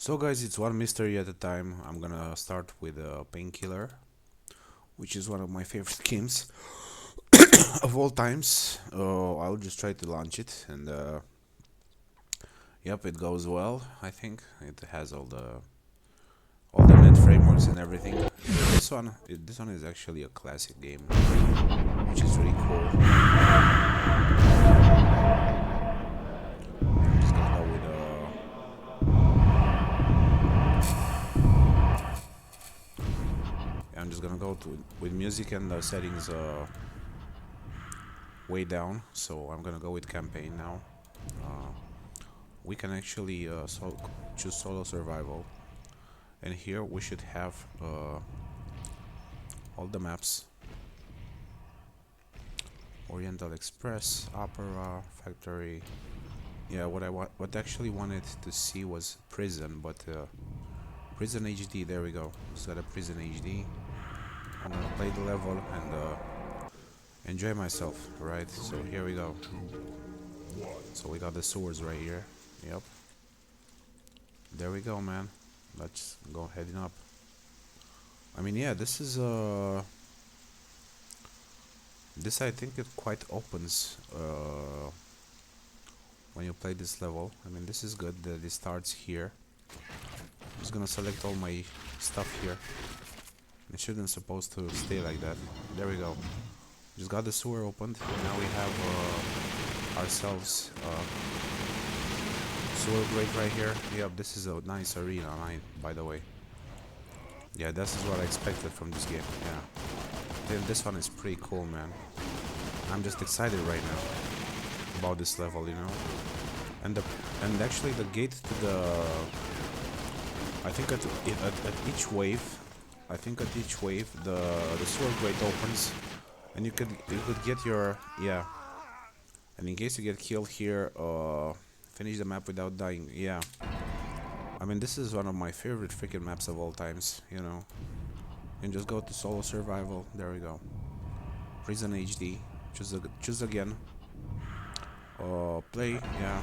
So guys, it's one mystery at a time. I'm gonna start with Painkiller, which is one of my favorite games of all times. I'll just try to launch it, and yep, it goes well. I think it has all the net frameworks and everything. This one is actually a classic game, which is really cool. I'm just gonna go with I'm just gonna go with music and the settings way down. So I'm gonna go with campaign now. Uh, we can actually choose solo survival, and here we should have all the maps: Oriental Express, Opera, Factory. Yeah, what I actually wanted to see was Prison, but Prison HD. There we go. It's got a Prison HD. I'm gonna play the level and enjoy myself. Right. So here we go. So we got the sewers right here. Yep. There we go, man. Let's go heading up. I mean, yeah, this I think it quite opens when you play this level. I mean, this is good that it starts here. I'm just gonna select all my stuff here. It shouldn't supposed to stay like that. There we go. Just got the sewer opened. Now we have ourselves sewer grate right here. Yep, this is a nice arena, by the way. Yeah, this is what I expected from this game. Yeah. Then this one is pretty cool, man. I'm just excited right now about this level, you know. And actually the gate to the I think at each wave, the sewer grate opens, and you could get your And in case you get killed here, finish the map without dying. Yeah. I mean, this is one of my favorite freaking maps of all times, you know. And just go to solo survival. There we go. Prison HD. Choose again. Play. Yeah.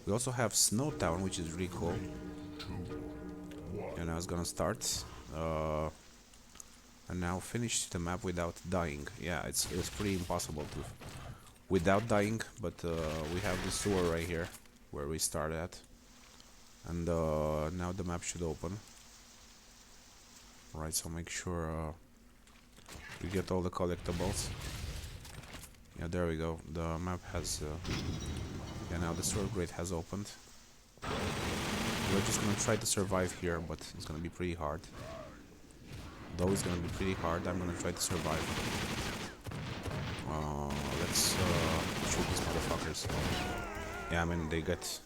We also have Snowtown, which is really cool. And I was gonna start. And now finish the map without dying. Yeah, it's pretty impossible to without dying, but we have the sewer right here where we start at. And now the map should open. Right, so make sure you get all the collectibles. Yeah, there we go. The map has yeah, now the sewer grate has opened. We're just gonna try to survive here, but it's gonna be pretty hard. Though it's gonna be pretty hard, I'm gonna try to survive. Let's shoot these motherfuckers. Yeah, I mean, they get...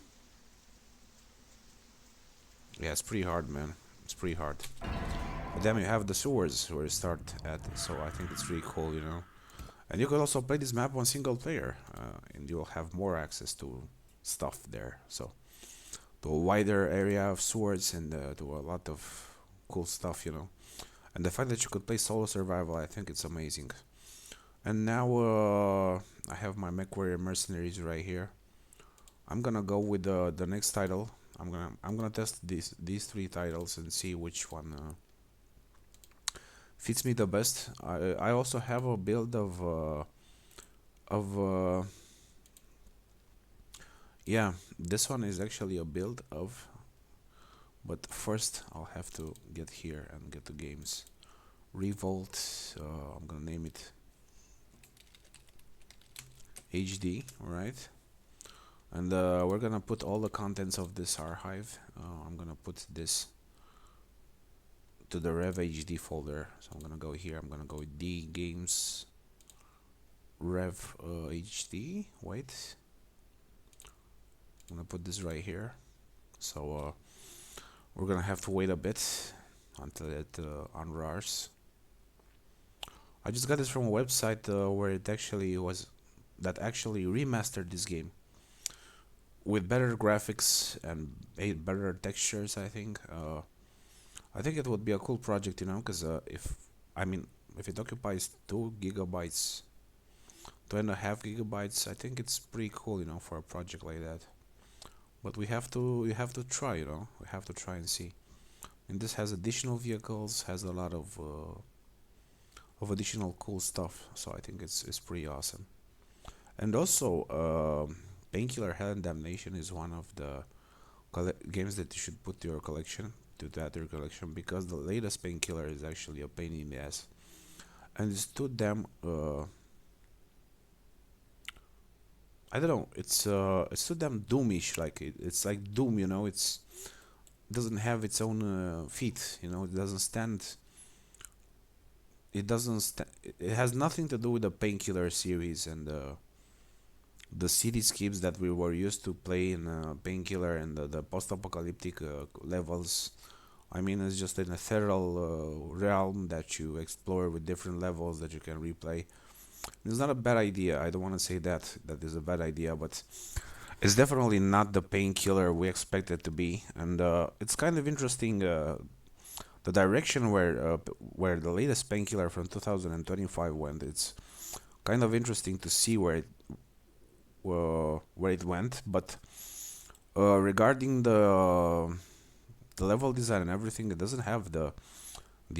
Yeah, it's pretty hard, man. It's pretty hard. But then you have the sewers where you start at, so I think it's really cool, you know. And you could also play this map on single player, and you'll have more access to stuff there. So, to a wider area of swords and to a lot of cool stuff, you know. And the fact that you could play solo survival, I think it's amazing. And now I have my Mech Warrior Mercenaries right here. I'm gonna go with the next title. I'm gonna test these three titles and see which one fits me the best. I also have a build of yeah, this one is actually a build of, but first I'll have to get here and get the games. Revolt, I'm gonna name it HD, right? And we're gonna put all the contents of this archive. I'm gonna put this to the Rev HD folder. So I'm gonna go here. I'm gonna go with D Games Rev HD. Wait, I'm gonna put this right here. So we're gonna have to wait a bit until it unrars. I just got this from a website where it actually actually remastered this game with better graphics and better textures. I think it would be a cool project, you know, because if it occupies 2 gigabytes, 2.5 gigabytes, I think it's pretty cool, you know, for a project like that. but we have to try, you know. We have to try and see. And this has additional vehicles, has a lot of additional cool stuff. So I think it's pretty awesome. And also, Painkiller Hell and Damnation is one of the games that you should put to your collection, because the latest Painkiller is actually a pain in the ass, and it's too damn. I don't know. It's too damn doomish. Like it's like Doom, you know. It doesn't have its own feet, you know. It doesn't stand. It doesn't. It has nothing to do with the Painkiller series and the cityscapes that we were used to play in Painkiller and the post-apocalyptic levels. I mean, it's just an ethereal realm that you explore with different levels that you can replay. It's not a bad idea. I don't want to say that is a bad idea, but it's definitely not the Painkiller we expect it to be. And it's kind of interesting the direction where the latest Painkiller from 2025 went. It's kind of interesting to see where it went. But regarding the level design and everything, it doesn't have the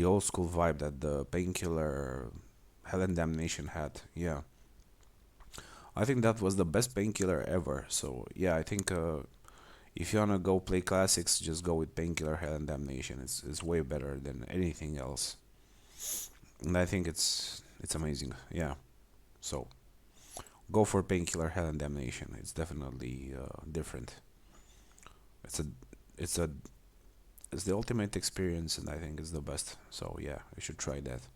old school vibe that the Painkiller Hell and Damnation had. Yeah, I think that was the best Painkiller ever. So yeah, I think if you wanna go play classics, just go with Painkiller Hell and Damnation. It's way better than anything else, and I think it's amazing. Yeah, so go for Painkiller Hell and Damnation. It's definitely different. It's a it's a it's the ultimate experience, and I think it's the best. So yeah, you should try that.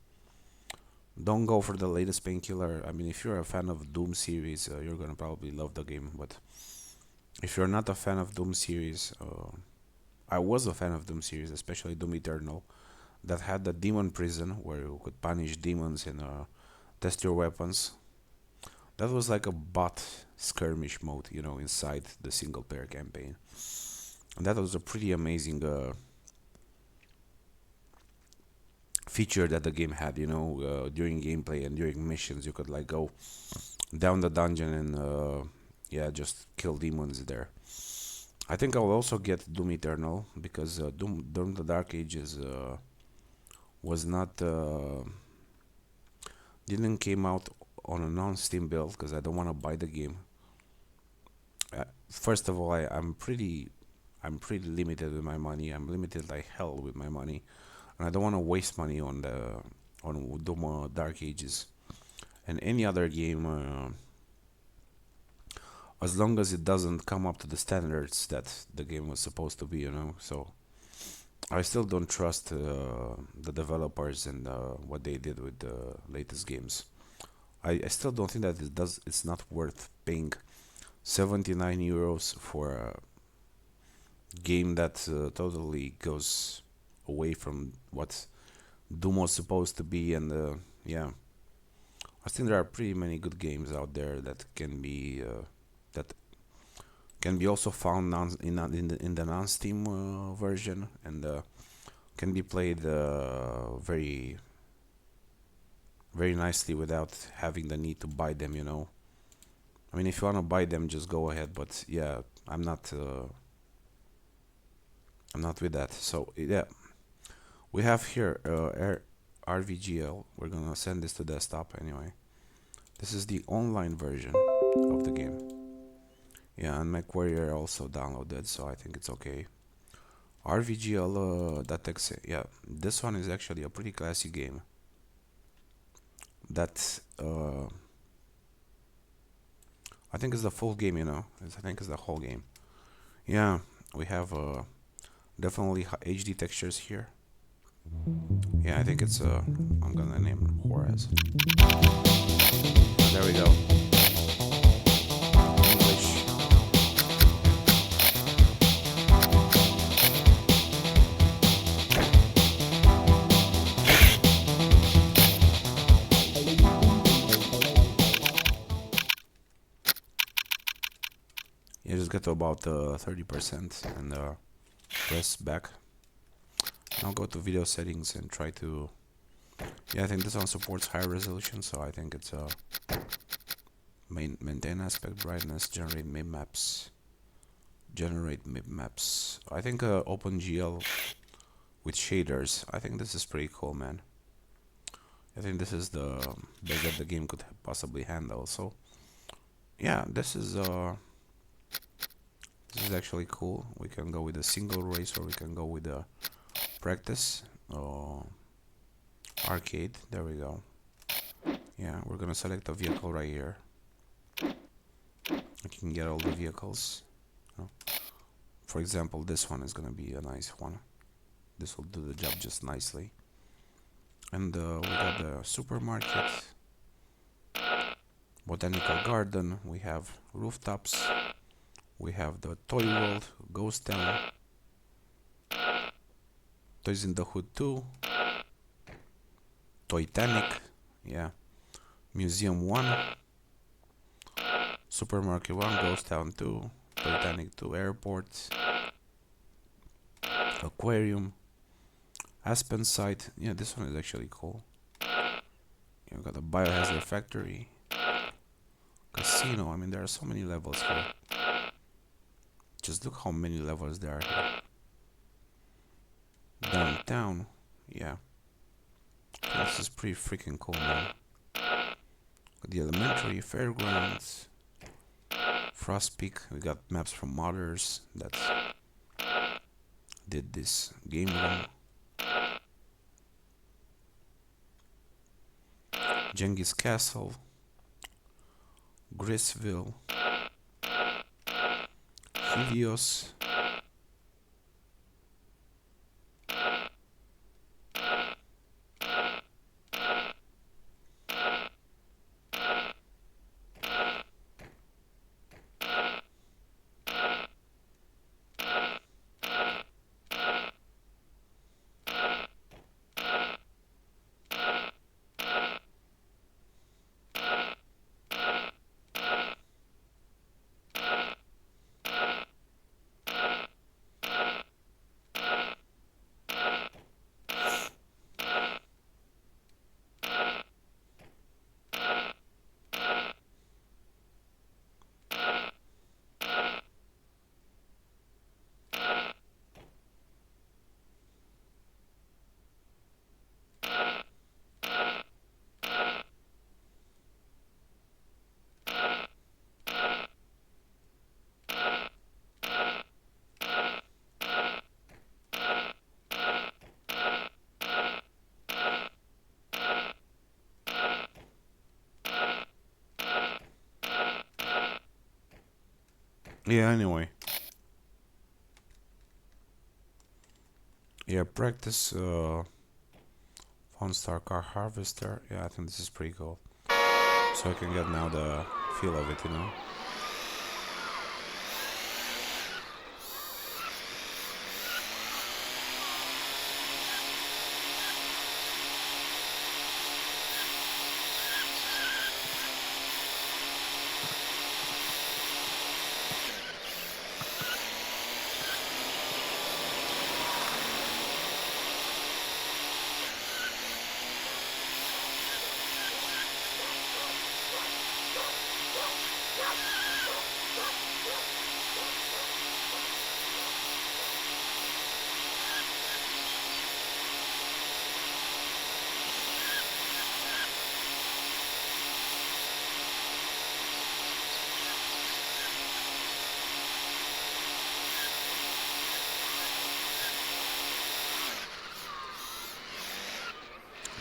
Don't go for the latest Painkiller. I mean, if you're a fan of Doom series, you're gonna probably love the game. But if you're not a fan of Doom series, I was a fan of Doom series, especially Doom Eternal, that had the demon prison where you could punish demons and test your weapons. That was like a bot skirmish mode, you know, inside the single player campaign. And that was a pretty amazing feature that the game had, you know. During gameplay and during missions, you could like go down the dungeon and yeah, just kill demons there. I think I'll also get Doom Eternal because Doom the Dark Ages was not didn't came out on a non-Steam build because I don't want to buy the game. First of all, I'm pretty limited with my money. I'm limited like hell with my money, and I don't want to waste money on Doom Dark Ages and any other game. As long as it doesn't come up to the standards that the game was supposed to be, you know. So I still don't trust the developers and what they did with the latest games. I still don't think that it's not worth paying 79 euros for a game that totally goes away from what Doom was supposed to be. And yeah, I think there are pretty many good games out there that can be also found in the non-Steam version, and can be played very very nicely without having the need to buy them, you know. I mean, if you want to buy them, just go ahead, but yeah, I'm not with that. So yeah, we have here RVGL. We're gonna send this to desktop anyway. This is the online version of the game. Yeah, and MechWarrior also downloaded, so I think it's okay. RVGL.exe. Yeah, this one is actually a pretty classy game. That I think is the full game, you know. I think it's the whole game. Yeah, we have definitely HD textures here. Yeah, I think it's I'm gonna name it Juarez. There we go. English. You just get to about 30% and press back. Now go to video settings and try to. Yeah, I think this one supports higher resolution, so I think it's maintain aspect brightness, generate maps. Generate maps. I think OpenGL with shaders. I think this is pretty cool, man. I think this is the best that the game could possibly handle. So yeah, this is actually cool. We can go with a single race or we can go with a practice. Arcade. There we go. Yeah, we're gonna select a vehicle right here. You can get all the vehicles. For example, this one is gonna be a nice one. This will do the job just nicely. And we got the supermarket, botanical garden, we have rooftops, we have the toy world, ghost town, toys in the hood 2, Titanic, yeah, museum 1, supermarket 1, ghost town 2, Titanic 2, airport, aquarium, Aspen site. Yeah, this one is actually cool. You got the biohazard factory, casino. I mean, there are so many levels here. Just look how many levels there are here. Downtown, yeah. This is pretty freaking cool, man. The elementary, fairgrounds, Frost Peak. We got maps from modders that did this game room. Genghis Castle, Grisville, Helios, yeah, anyway. Yeah, practice Fun Star Car Harvester. Yeah, I think this is pretty cool. So I can get now the feel of it, you know.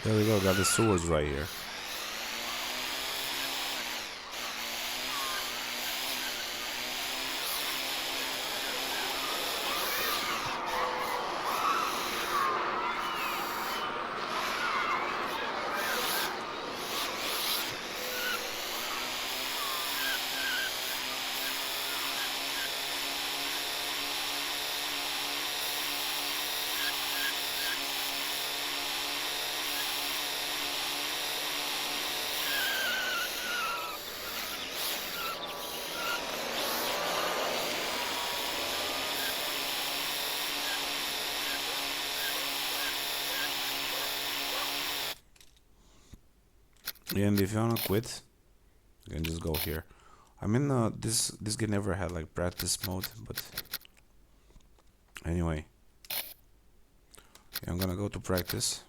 There we go, got the sewers right here. And if you wanna quit, you can just go here. I mean, this game never had like practice mode, but anyway, yeah, I'm gonna go to practice.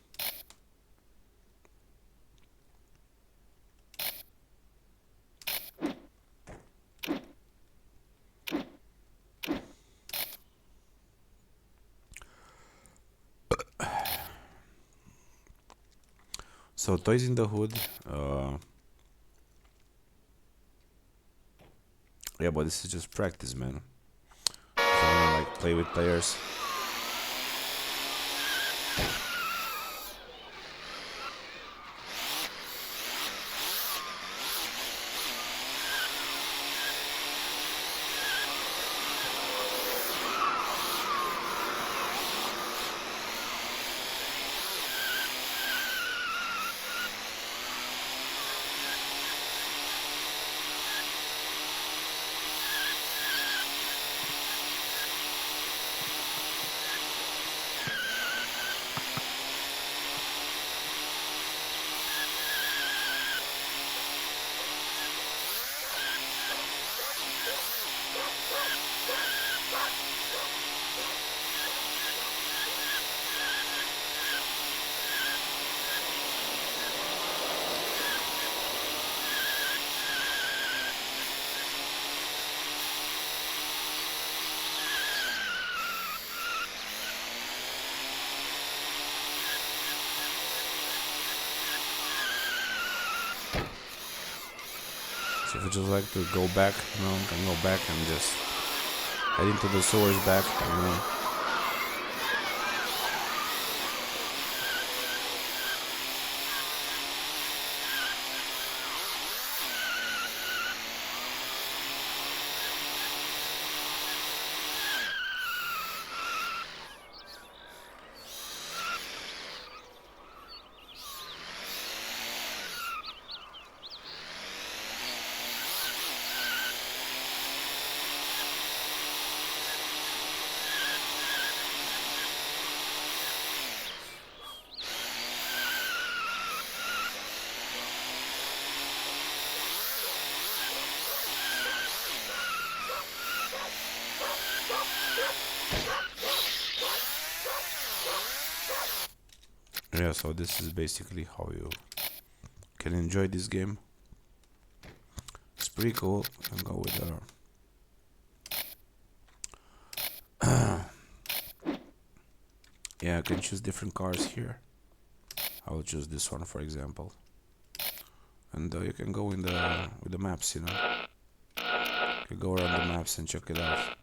So toys in the hood. Yeah, but this is just practice, man. If I wanna like play with players. So if you just like to go back, you know, can go back and just head into the sewers back, you know. Yeah, so this is basically how you can enjoy this game. It's pretty cool. You can go with yeah, I can choose different cars here. I will choose this one, for example, and you can go in the with the maps. You know, you can go around the maps and check it out.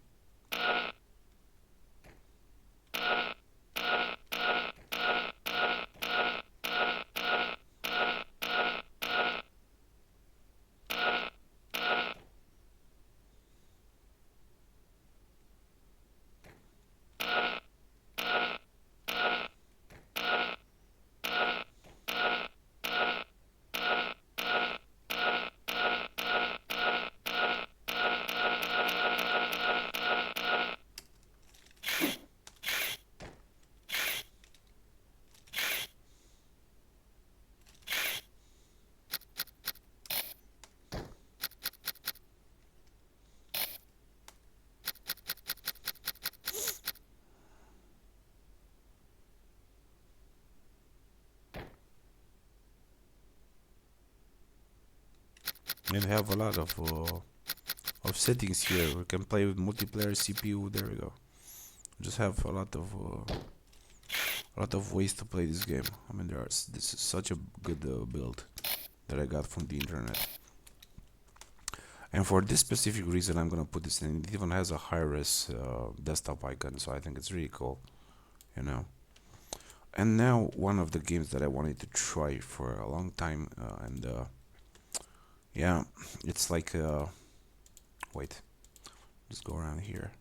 And have a lot of settings here. We can play with multiplayer CPU. There we go. Just have a lot of ways to play this game. I mean, this is such a good build that I got from the internet. And for this specific reason, I'm gonna put this in. It even has a high-res desktop icon, so I think it's really cool, you know. And now one of the games that I wanted to try for a long time, and yeah, it's like wait, just go around here.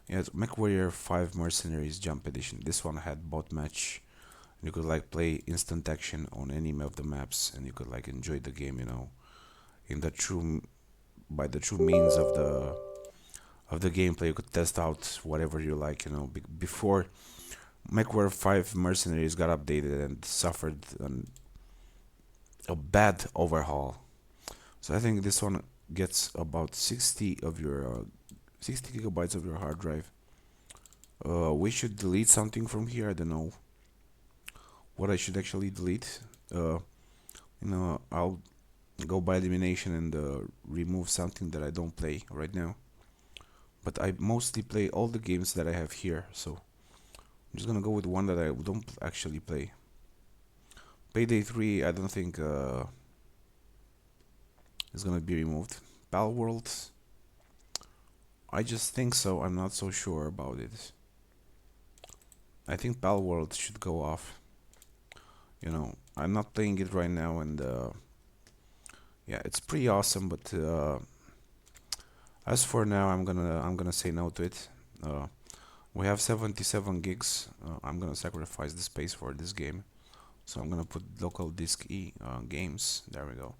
Yeah, it's MechWarrior 5 Mercenaries Jump Edition. This one had bot match. You could like play instant action on any of the maps, and you could like enjoy the game, you know, in the true by the true means of the gameplay. You could test out whatever you like, you know. Before MechWarrior 5 Mercenaries got updated and suffered a bad overhaul. So I think this one gets about 60 gigabytes of your hard drive. We should delete something from here. I don't know what I should actually delete. I'll go by elimination and remove something that I don't play right now. But I mostly play all the games that I have here, so I'm just gonna go with one that I don't actually play. Payday 3, I don't think is gonna be removed. Pal World, I just think so. I'm not so sure about it. I think Pal World should go off. I'm not playing it right now, and yeah, it's pretty awesome. But as for now, I'm gonna say no to it. We have 77 gigs. I'm gonna sacrifice the space for this game, so I'm gonna put local disk E games. There we go.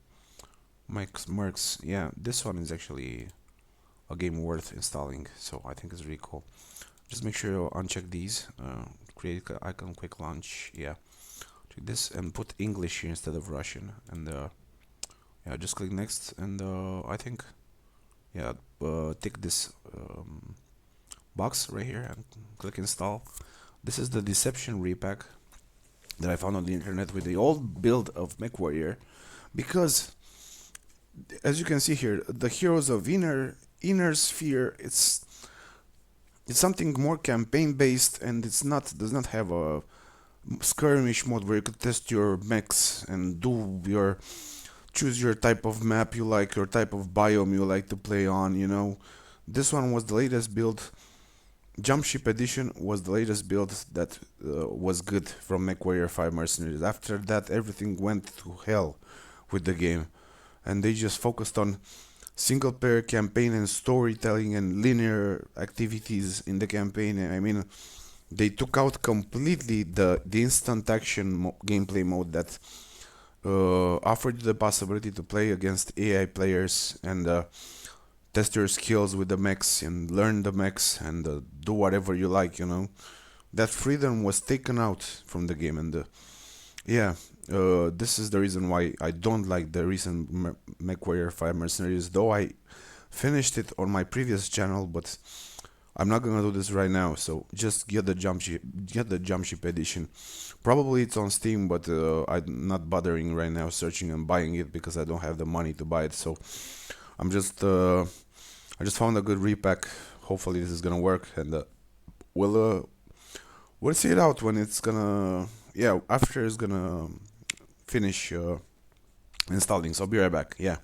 Mike's Mercs. Yeah, this one is actually a game worth installing, so I think it's really cool. Just make sure you uncheck these. Create icon quick launch. Yeah, check this and put English here instead of Russian. And yeah, just click next. And I think yeah, tick this box right here and click install. This is the Deception repack that I found on the internet with the old build of MechWarrior, because as you can see here, the heroes of inner sphere, it's something more campaign based, and does not have a skirmish mode where you could test your mechs and choose your type of map you like, your type of biome you like to play on. This one was the latest build. Jump Ship Edition was the latest build that was good from MechWarrior 5 Mercenaries. After that, everything went to hell with the game, and they just focused on single player campaign and storytelling and linear activities in the campaign. I mean, they took out completely the instant action gameplay mode that offered you the possibility to play against AI players and test your skills with the mechs and learn the mechs and do whatever you like. That freedom was taken out from the game, and yeah, this is the reason why I don't like the recent MechWarrior 5 Mercenaries, though I finished it on my previous channel, but I'm not gonna do this right now. So just get the Jump Ship edition. Probably it's on Steam, but I'm not bothering right now searching and buying it because I don't have the money to buy it. So I'm just I just found a good repack. Hopefully this is gonna work, and we'll see it out when it's gonna, yeah, after it's gonna finish installing. So I'll be right back. Yeah.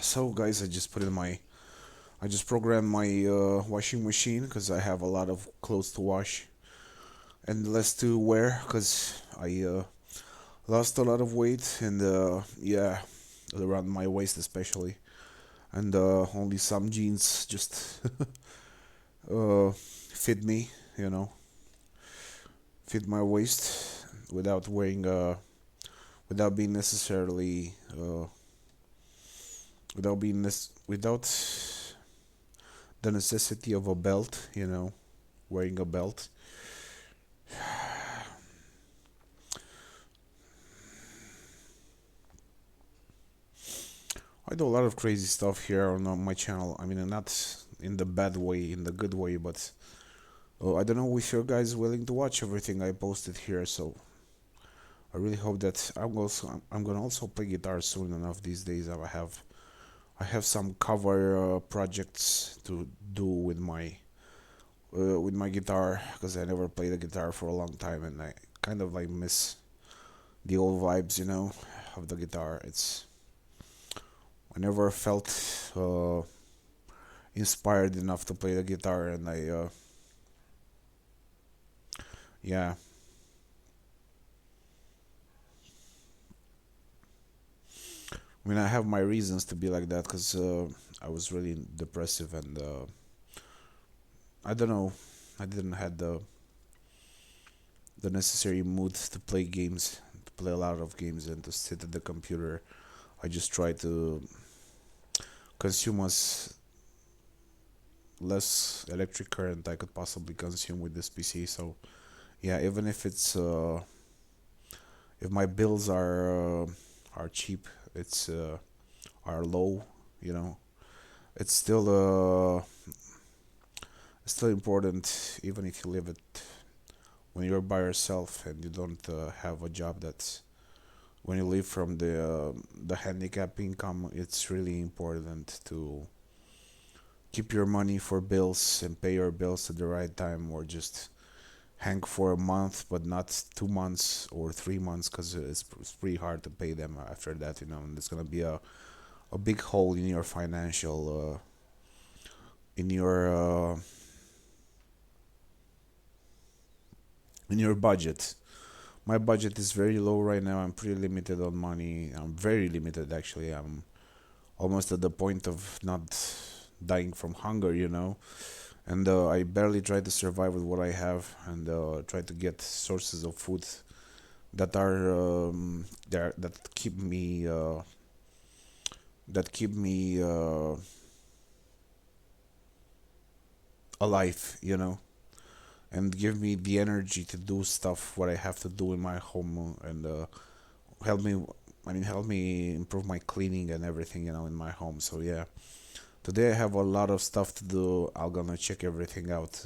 So guys, I just programmed my washing machine because I have a lot of clothes to wash and less to wear because I lost a lot of weight and yeah, around my waist especially, and only some jeans just fit me, you know, fit my waist without wearing without being necessarily without the necessity of a belt, you know, wearing a belt. I do a lot of crazy stuff here on my channel. I mean, not in the bad way, in the good way, but I don't know if you guys willing to watch everything I posted here. So I really hope that I'm gonna also play guitar soon enough these days. I have some cover projects to do with my guitar because I never played the guitar for a long time and I kind of like miss the old vibes, you know, of the guitar. I never felt uh, inspired enough to play the guitar, and yeah, I mean, I have my reasons to be like that because I was really depressive and I don't know, I didn't had the necessary mood to play games, to play a lot of games, and to sit at the computer. I just try to consume as less electric current I could possibly consume with this PC. So yeah, even if it's if my bills are cheap, it's are low, you know, it's still important even if you live it when you're by yourself and you don't have a job that's when you live from the handicap income. It's really important to keep your money for bills and pay your bills at the right time, or just hang for a month but not 2 months or 3 months because it's pretty hard to pay them after that, you know, and it's gonna be a big hole in your financial in your budget. My budget is very low right now. I'm pretty limited on money. I'm very limited actually. I'm almost at the point of not dying from hunger, you know. And I barely try to survive with what I have, and try to get sources of food that are there that keep me alive, you know, and give me the energy to do stuff what I have to do in my home, and help me. I mean, help me improve my cleaning and everything, you know, in my home. So yeah, today I have a lot of stuff to do. I'm gonna check everything out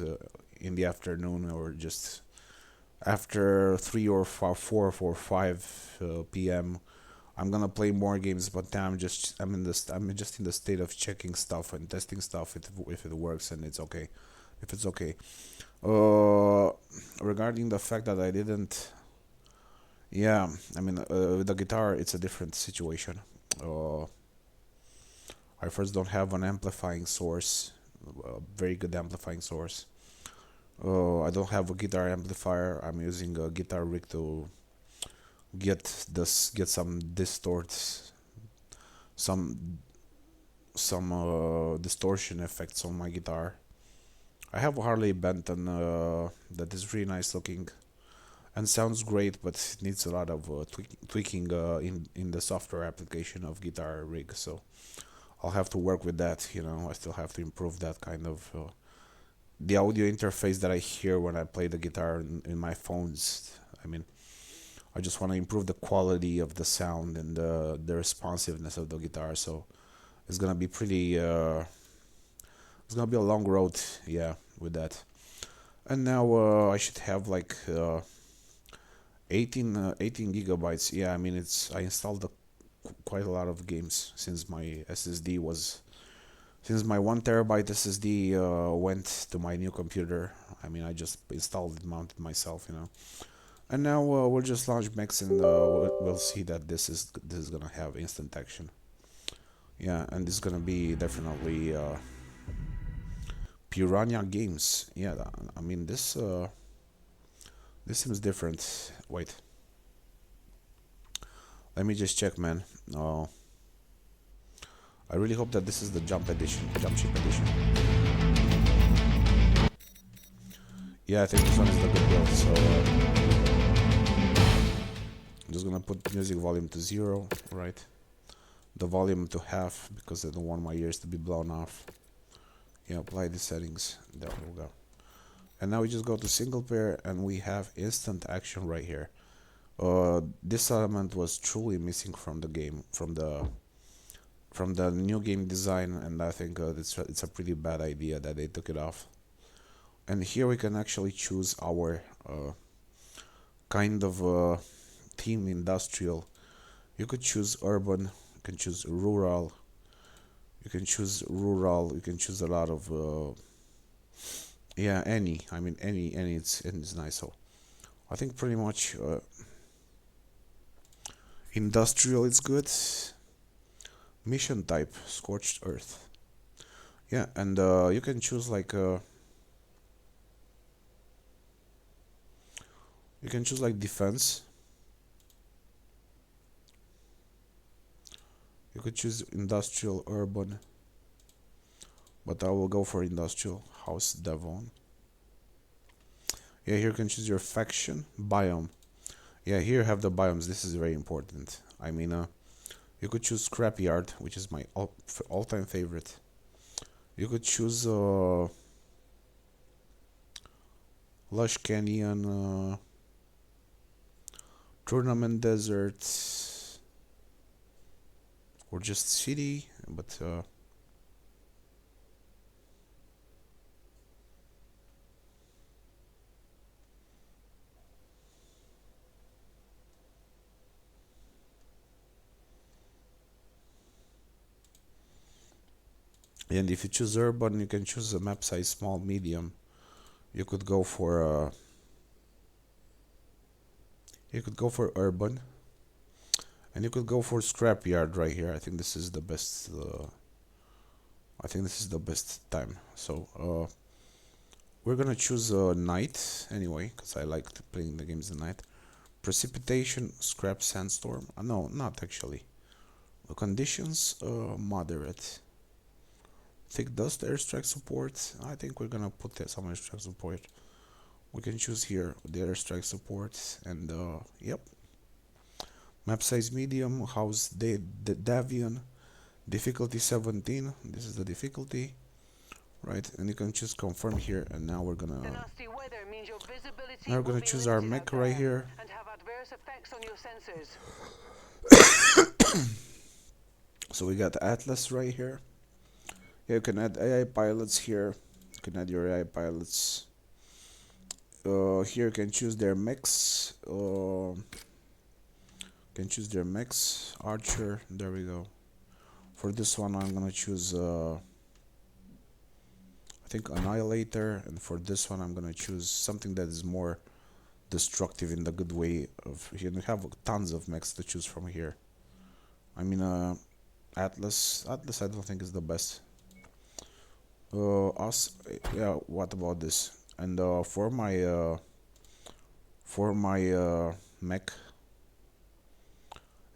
in the afternoon, or just after 3 or 4 or 5 p.m. I'm gonna play more games, but now I'm just in the state of checking stuff and testing stuff if it works and it's okay, if it's okay. Uh, Regarding the fact that I didn't, yeah, I mean, with the guitar it's a different situation. Uh, I first don't have an amplifying source, a very good amplifying source. I don't have a guitar amplifier. I'm using a guitar rig to get some distorts, some distortion effects on my guitar. I have a Harley Benton that is really nice looking and sounds great, but it needs a lot of tweaking in the software application of Guitar Rig. So I'll have to work with that. You know, I still have to improve that kind of the audio interface that I hear when I play the guitar in my phones. I mean, I just want to improve the quality of the sound and the responsiveness of the guitar. So it's gonna be pretty. It's gonna be a long road, yeah, with that. And now I should have like 18 gigabytes. Yeah, I mean it's I installed quite a lot of games since my SSD was since my 1 terabyte SSD went to my new computer. I mean I just installed it, mounted myself, you know. And now we'll just launch Mech and we'll see that this is gonna have instant action. Yeah, and this is gonna be definitely Piranha Games. Yeah, I mean this seems different. Wait, let me just check, man. I really hope that this is the jump ship edition. Yeah, I think this one is the good build. So I'm just gonna put music volume to 0, right? The volume to half because I don't want my ears to be blown off. Yeah, apply the settings. There we go. And now we just go to single player and we have instant action right here. This element was truly missing from the game, from the new game design, and I think it's a pretty bad idea that they took it off. And here we can actually choose our kind of theme industrial. You could choose urban, you can choose rural, you can choose a lot of yeah, any it's nice. So I think pretty much industrial is good. Mission type scorched earth. Yeah, and you can choose like defense. You could choose industrial, urban, but I will go for industrial. House Devon. Yeah, here you can choose your faction, biome. Yeah, here you have the biomes. This is very important. I mean, you could choose Scrapyard, which is my all-time favorite. You could choose Lush Canyon, Tournament Desert, or just City, but and if you choose urban, you can choose a map size small, medium. You could go for urban, and you could go for Scrapyard right here. I think this is the best. I think this is the best time. So we're gonna choose night anyway, because I like playing the games at night. Precipitation, scrap, sandstorm. No, not actually. The conditions, moderate. Thick dust, airstrike support. I think we're gonna put some airstrike support. We can choose here the airstrike support, and yep. Map size medium, house the Davion, difficulty 17. This is the difficulty, right? And you can choose confirm here, and now we're gonna choose our mech right here. And have adverse effects on your sensors. So we got Atlas right here. Yeah, you can add AI pilots here. You can add your AI pilots. Here you can choose their mechs. Archer. There we go. For this one, I'm gonna choose I think Annihilator, and for this one, I'm gonna choose something that is more destructive in the good way of. You have tons of mechs to choose from here. I mean, Atlas. I don't think is the best. Yeah. What about this? And for my mech,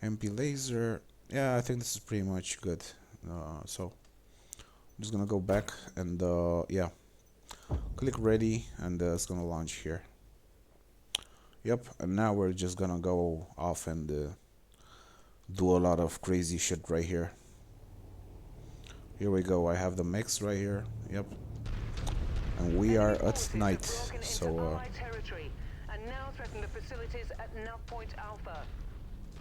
MP laser. Yeah, I think this is pretty much good. So I'm just gonna go back and yeah, click ready, and it's gonna launch here. Yep, and now we're just gonna go off and do a lot of crazy shit right here. Here we go. I have the mix right here. Yep. And we are at night. So and now threaten the facilities at Nav Point Alpha.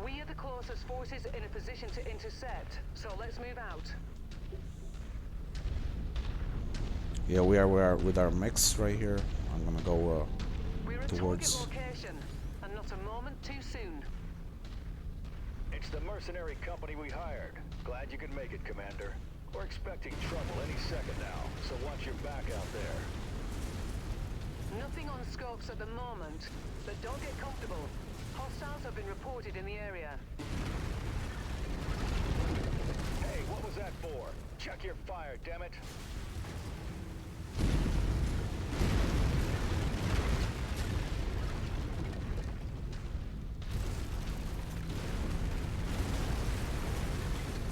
We are the closest forces in a position to intercept. So let's move out. yeah, we are with our mix right here. I'm gonna go We're at towards. target location, and not a moment too soon. It's the mercenary company we hired. Glad you could make it, Commander. We're expecting trouble any second now, so watch your back out there. Nothing on scopes at the moment, but don't get comfortable. Hostiles have been reported in the area. Hey, what was was that for? Check your fire, damn it.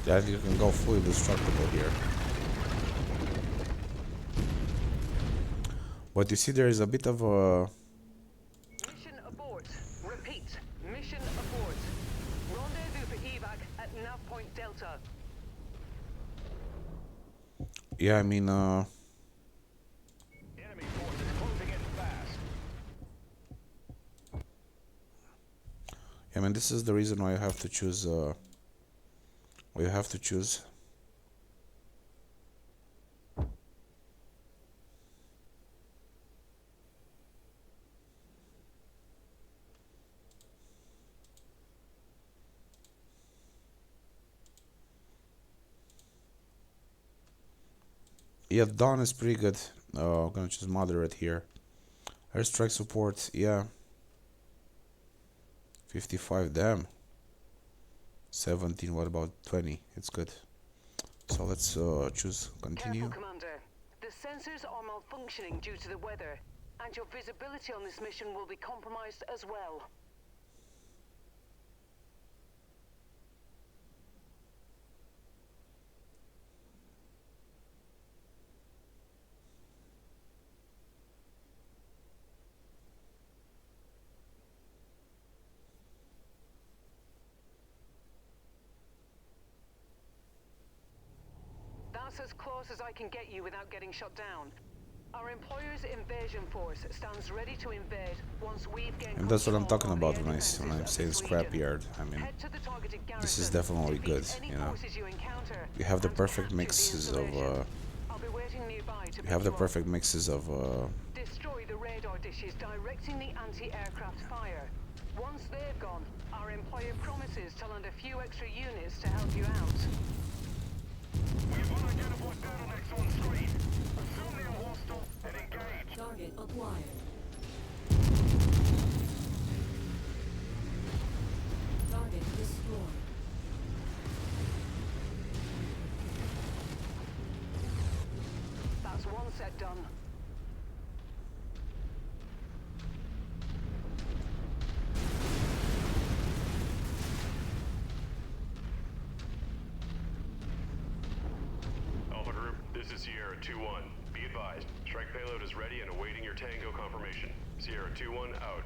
Yeah, you can go fully destructible here. But you see, there is a bit of a... Mission abort. Repeat. Mission abort. Rendezvous for evac at nav point Delta. Yeah, I mean, Enemy forces closing in fast. I mean, this is the reason why you have to choose, why you have to choose. Yeah, Dawn is pretty good. I'm gonna choose moderate here. Airstrike support, yeah. 55, damn. 17, what about 20? It's good. So let's choose continue. Careful, Commander. The sensors are malfunctioning due to the weather, and your visibility on this mission will be compromised as well. That's as close as I can get you without getting shut down. Our employer's invasion force stands ready to invade once we've gained And that's what I'm control talking of the about air when defenses I'm of saying this scrapyard. I mean, Head to the targeted this is garrison, definitely defeat good, any you know. forces you encounter, You have the and perfect capture the mixes of installation. I'll be waiting nearby to you have pick the you up. perfect mixes of Destroy the radar dishes directing the anti-aircraft fire. Once they've gone, our employer promises to land a few extra units to help you out. We've unidentified bottlenecks on screen. Assume they're hostile and engage. Target acquired. Target destroyed. That's one set done. Alpha Group, this is Sierra 2-1. Be advised, strike payload is ready and awaiting your Tango confirmation. Sierra 2-1 out.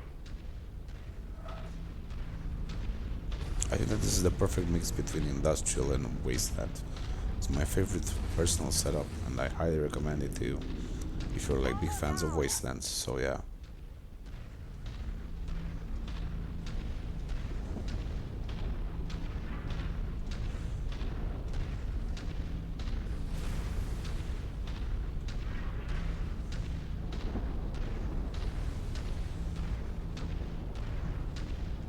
I think that this is the perfect mix between industrial and wasteland. It's my favorite personal setup, and I highly recommend it to you if you're like big fans of wastelands. So yeah.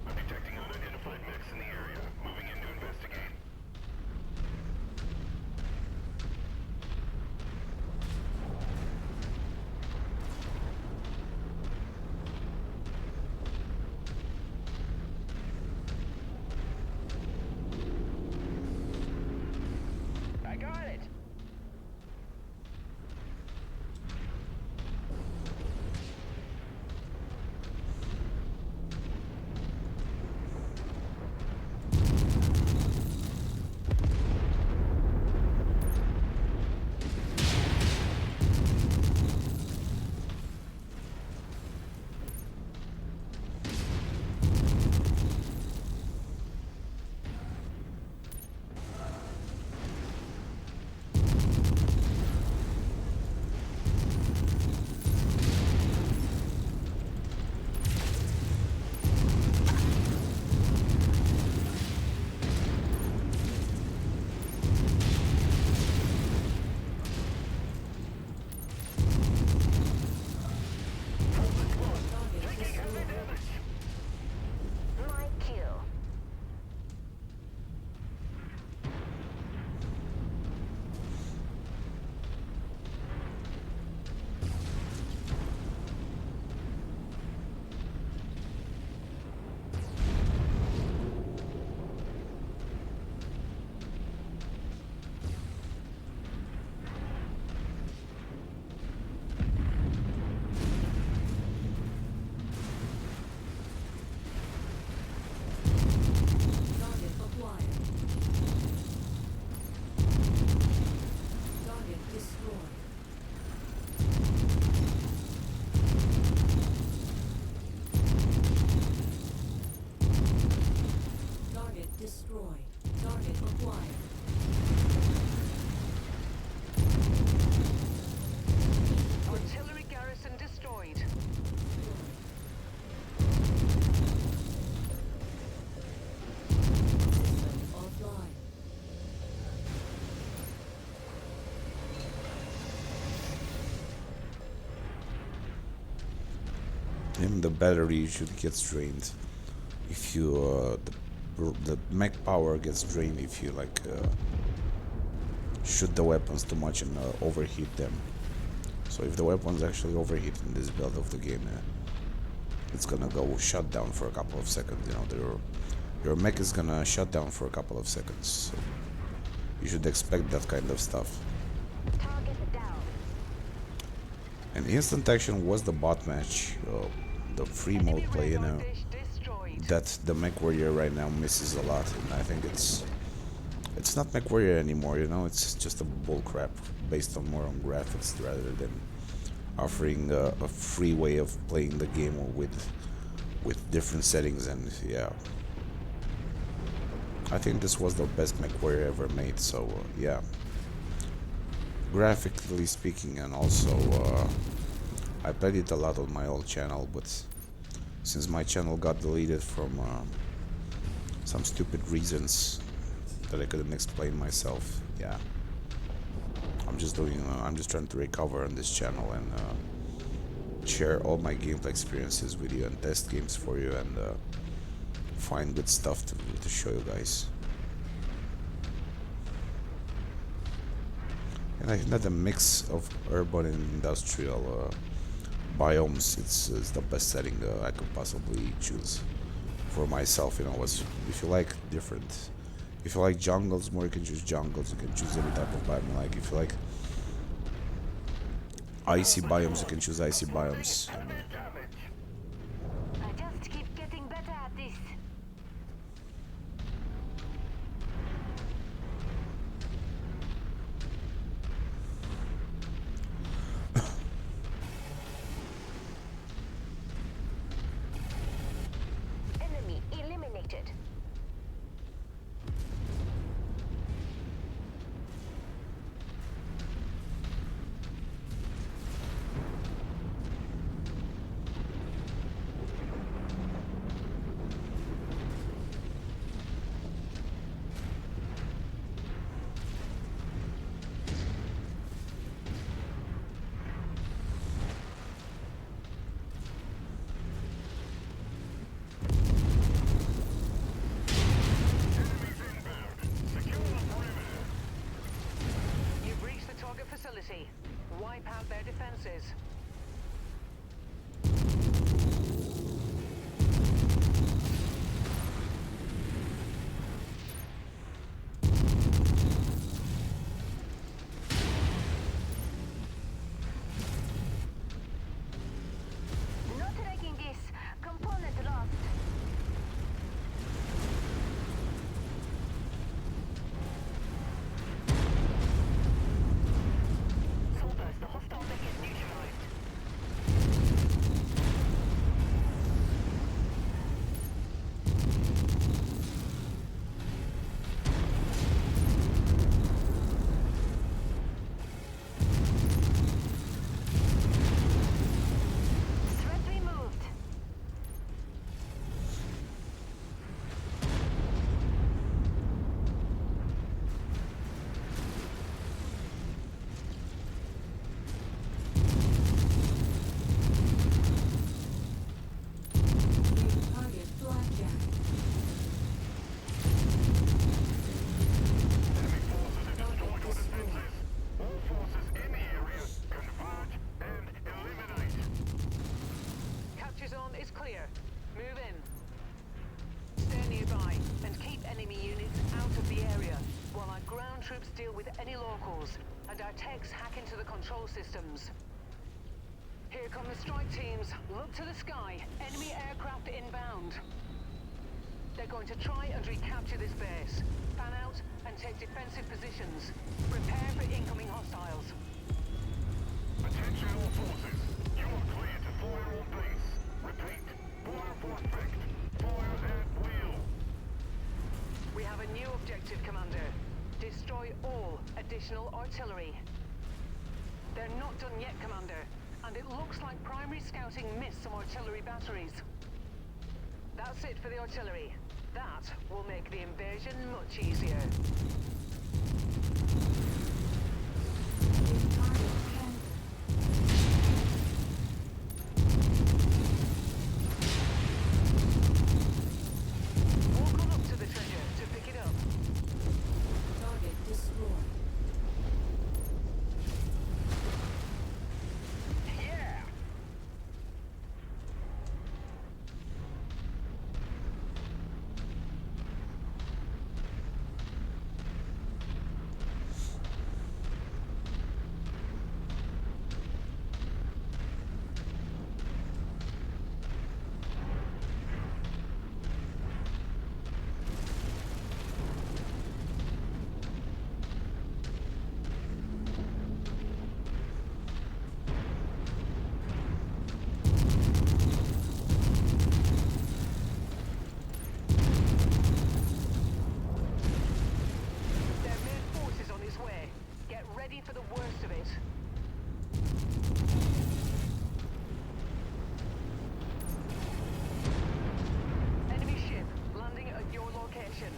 I'm detecting unidentified mechs in the area. Moving in to investigate. and the battery usually gets drained if you the mech power gets drained if you like shoot the weapons too much and overheat them. So if the weapons actually overheat in this build of the game, it's gonna go shut down for a couple of seconds. You know, your mech is gonna shut down for a couple of seconds. So you should expect that kind of stuff. Target down. And instant action was the bot match, the free mode play, you know, that the mech warrior right now misses a lot, and I think it's not mech warrior anymore, you know. It's just a bull crap based on more on graphics rather than offering a free way of playing the game with different settings. And yeah, I think this was the best mech warrior ever made. So yeah, graphically speaking, and also I played it a lot on my old channel, but since my channel got deleted from some stupid reasons that I couldn't explain myself, yeah, I'm just trying to recover on this channel and share all my gameplay experiences with you and test games for you and find good stuff to show you guys. And I think that the mix of urban and industrial biomes, it's the best setting I could possibly choose for myself. You know, if you like different, if you like jungles more, you can choose jungles. You can choose any type of biome. Like if you like icy biomes, you can choose icy biomes. I just keep getting better at this. Enemy eliminated. You've reached the target facility. Wipe out their defenses. Not taking this. Component lost. Soldiers, the hostile mech is neutralized. Threat removed. New target blackjack. Target destroyed. All forces in the area converge and eliminate. Capture zone is clear. Move in. Stay nearby and keep enemy units out of the area while our ground troops deal with any locals and our techs hack into the control systems. Here come the strike teams. Look to the sky. Enemy aircraft inbound. They're going to try and recapture this base. Fan out and take defensive positions. Prepare for incoming hostiles. Attention all forces. You are clear to fire on base. Repeat. Fire for effect. Fire at will. We have a new objective, Commander. Destroy all additional artillery. They're not done yet, Commander, and it looks like primary scouting missed some artillery batteries. That's it for the artillery. That will make the invasion much easier. New target Panther. ready for the worst of it. Enemy ship landing at your location.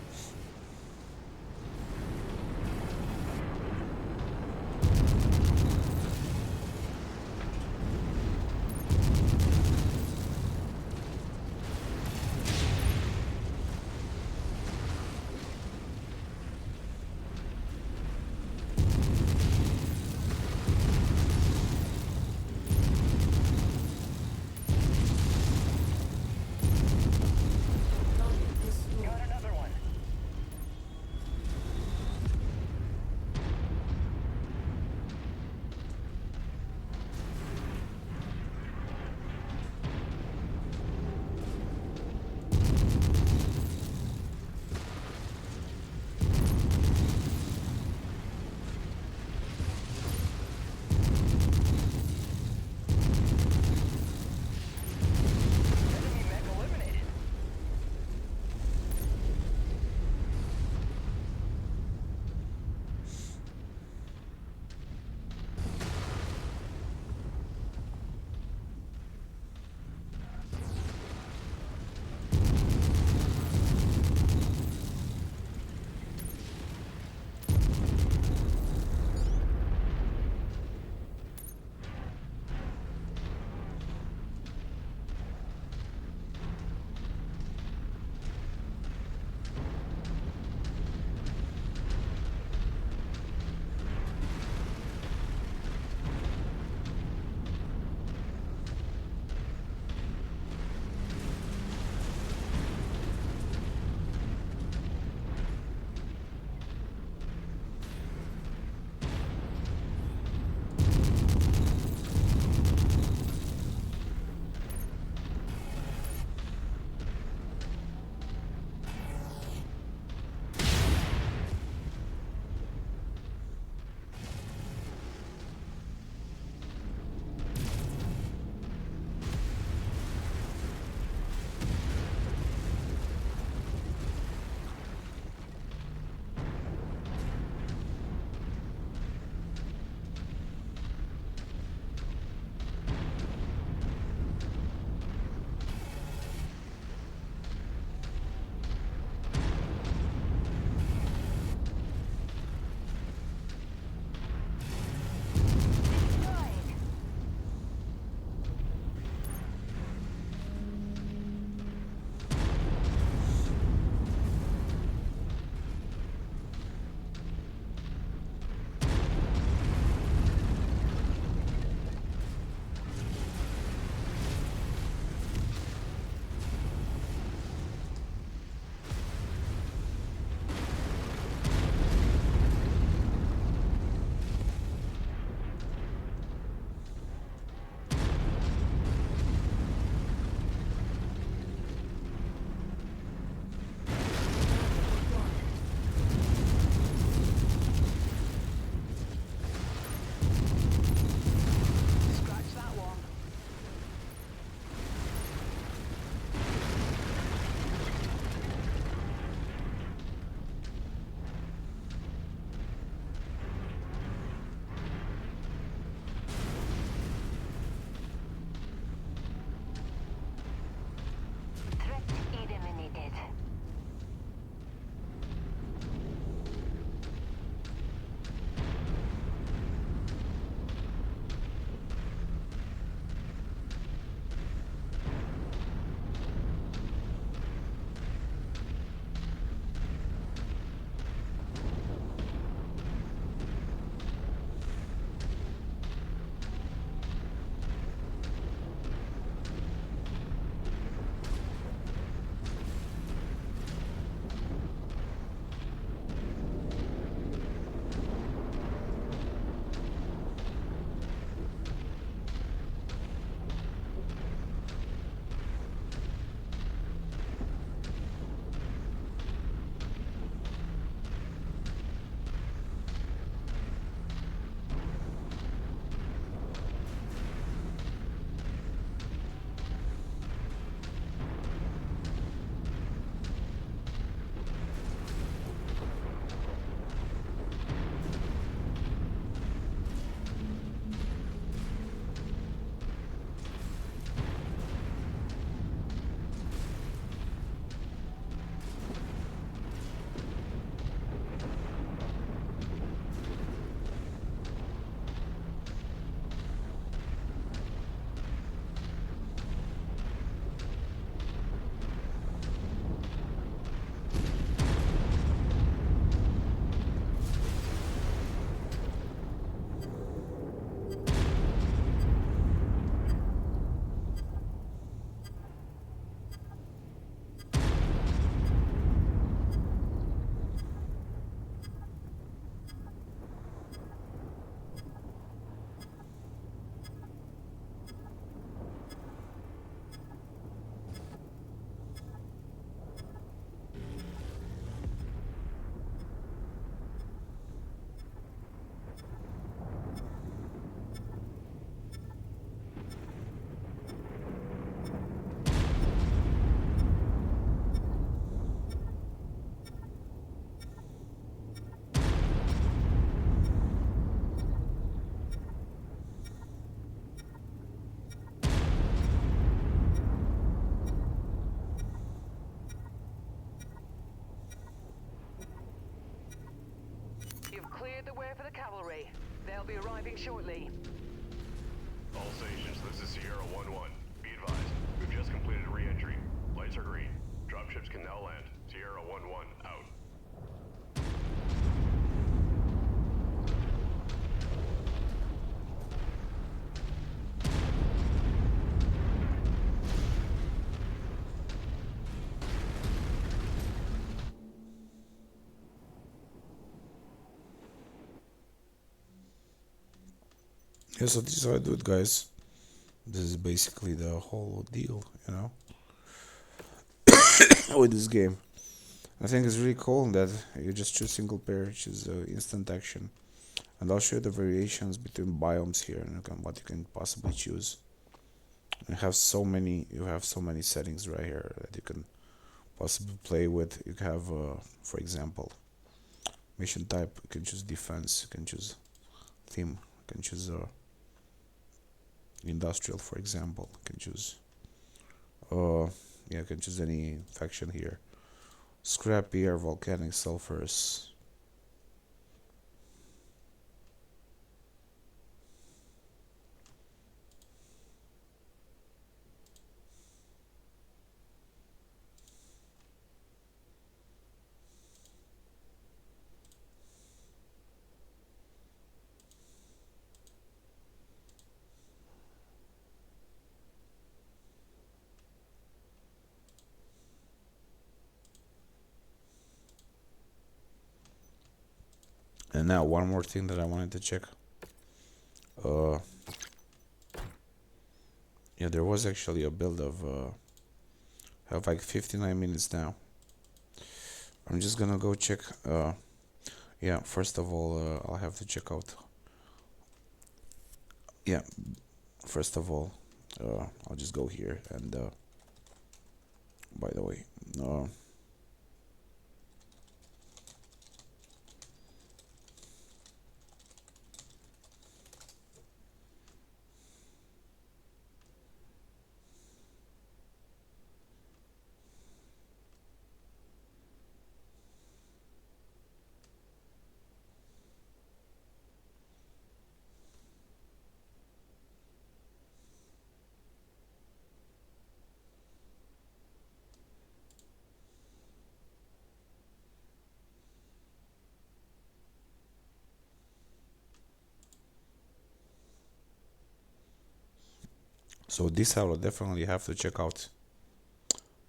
the cavalry. They'll be arriving shortly. All stations, this is Sierra 1-1. Be advised, we've just completed re-entry. Lights are green. Dropships can now land. Sierra 1-1 out. Yeah, so this is how I do it, guys. This is basically the whole deal, you know, with this game. I think it's really cool that you just choose single player, which is instant action, and I'll show you the variations between biomes here and what you can possibly choose. You have so many settings right here that you can possibly play with. You have, for example, mission type. You can choose defense. You can choose theme. You can choose industrial, for example. You can choose you can choose any faction here. Scrappy or volcanic sulfurs. And now one more thing that I wanted to check. Yeah, there was actually a build of have like 59 minutes now. I'm just gonna go check. Yeah, first of all, I'll have to check out. Yeah, first of all, I'll just go here and. By the way, so this I will definitely have to check out.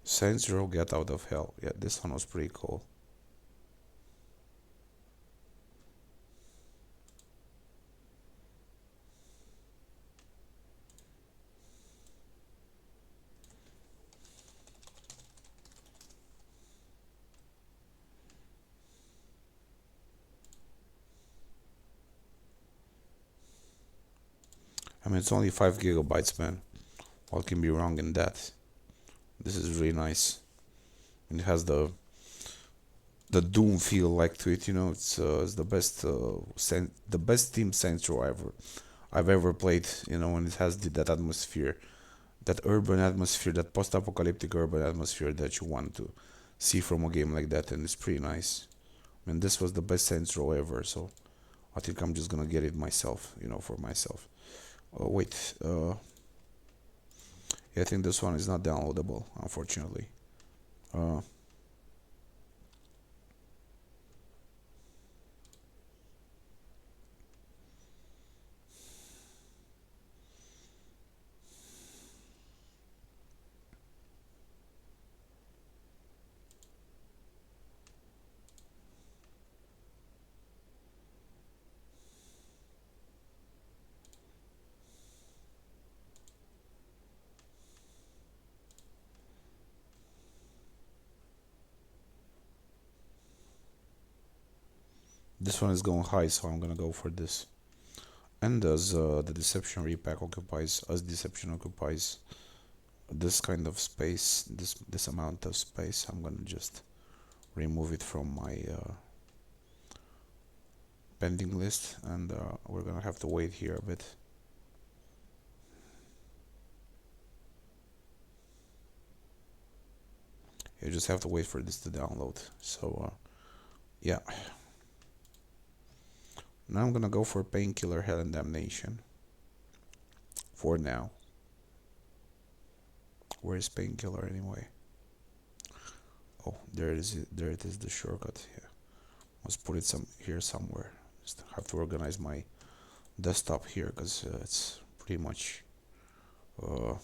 Saints Row Get Out of Hell. Yeah, this one was pretty cool. I mean, it's only 5 gigabytes, man. What can be wrong in that? This is really nice. And it has the Doom feel like to it, you know. It's the best the best Team Saints Row I've ever played, you know, and it has that atmosphere, that urban atmosphere, that post-apocalyptic urban atmosphere that you want to see from a game like that, and it's pretty nice. I mean, this was the best Saints Row ever, so I think I'm just gonna get it myself, you know, for myself. Oh wait, yeah, I think this one is not downloadable, unfortunately. Uh, this one is going high, so I'm gonna go for this. And as the Deception repack occupies, this kind of space, this amount of space, I'm gonna just remove it from my pending list, and we're gonna have to wait here a bit. You just have to wait for this to download. So yeah. Now I'm gonna go for Painkiller, Hell and Damnation. For now. Where is Painkiller anyway? Oh, there it is. There it is. The shortcut. Yeah, let's put it here somewhere. Just have to organize my desktop here because it's pretty much. Uh,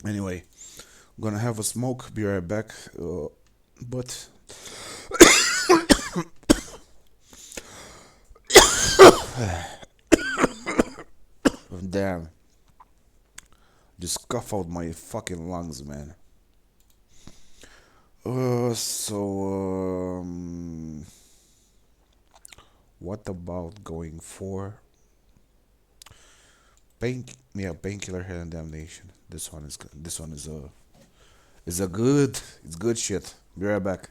anyway, I'm gonna have a smoke. Be right back. But damn, just cough out my fucking lungs, man. What about going for Painkiller, Hell and Damnation? This one is good. This one is a good. It's good shit. Be right back.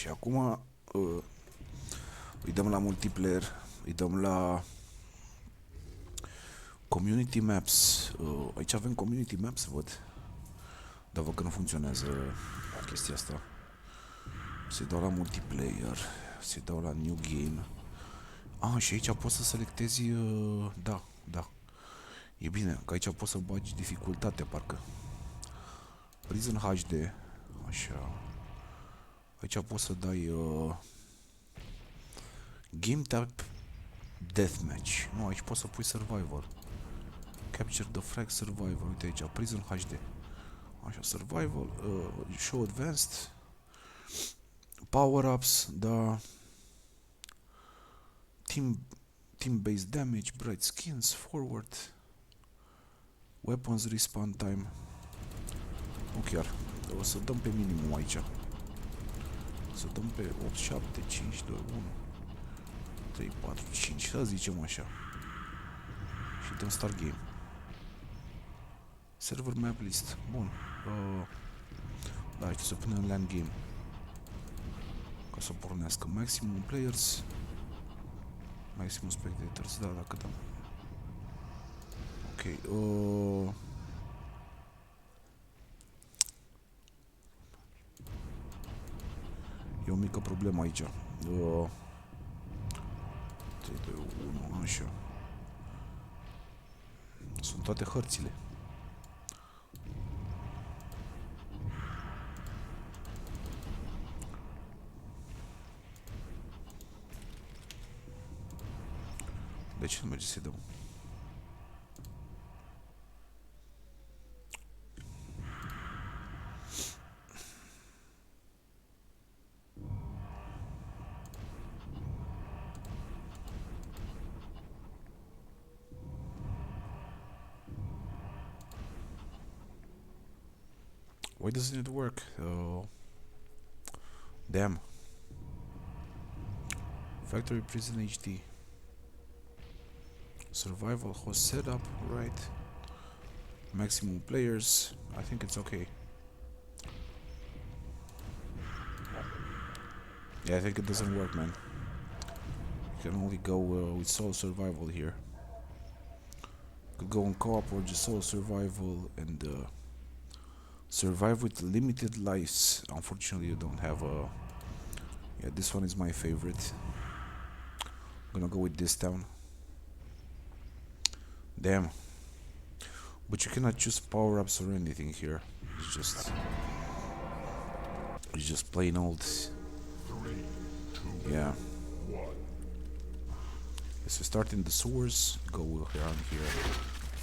Și acum îi dăm la multiplayer, îi dăm la community maps. Aici avem community maps, văd. Dar văd că nu funcționează chestia asta. Se dau la multiplayer, se dau la new game. Și aici poți să selectezi, da. E bine, că aici poți să bagi dificultate, parcă. Prison HD, așa. Aici poți să dai Game Tap Deathmatch. Nu, aici poți să pui Survival. Capture the Flag Survival. Uite aici, Prison HD. Așa, Survival, Show Advanced, Power-Ups, da. Team-based damage, bright skins, forward, weapons respawn time. Nu chiar. O să dăm pe minimum aici. Să dăm pe 8, 7, 5, 2, 1, 3, 4, 5, să zicem așa. Și dăm start game. Server map list. Bun. Da, aici să punem land game. Ca să pornească. Maximum players. Maximum spectators. Da, dacă dăm. Ok. E o mică problemă aici. 3, 2, 1, așa. Sunt toate hărțile. De ce nu merge să-i dăm? Why doesn't it work? Damn. Factory Prison HD. Survival host setup, right? Maximum players. I think it's okay. Yeah, I think it doesn't work, man. You can only go with solo survival here. You could go on co-op or just solo survival and survive with limited lives. Unfortunately, you don't have a... Yeah, this one is my favorite. I'm gonna go with this town. Damn. But you cannot choose power-ups or anything here. It's just plain old. Yeah. So start in the sewers, go around here,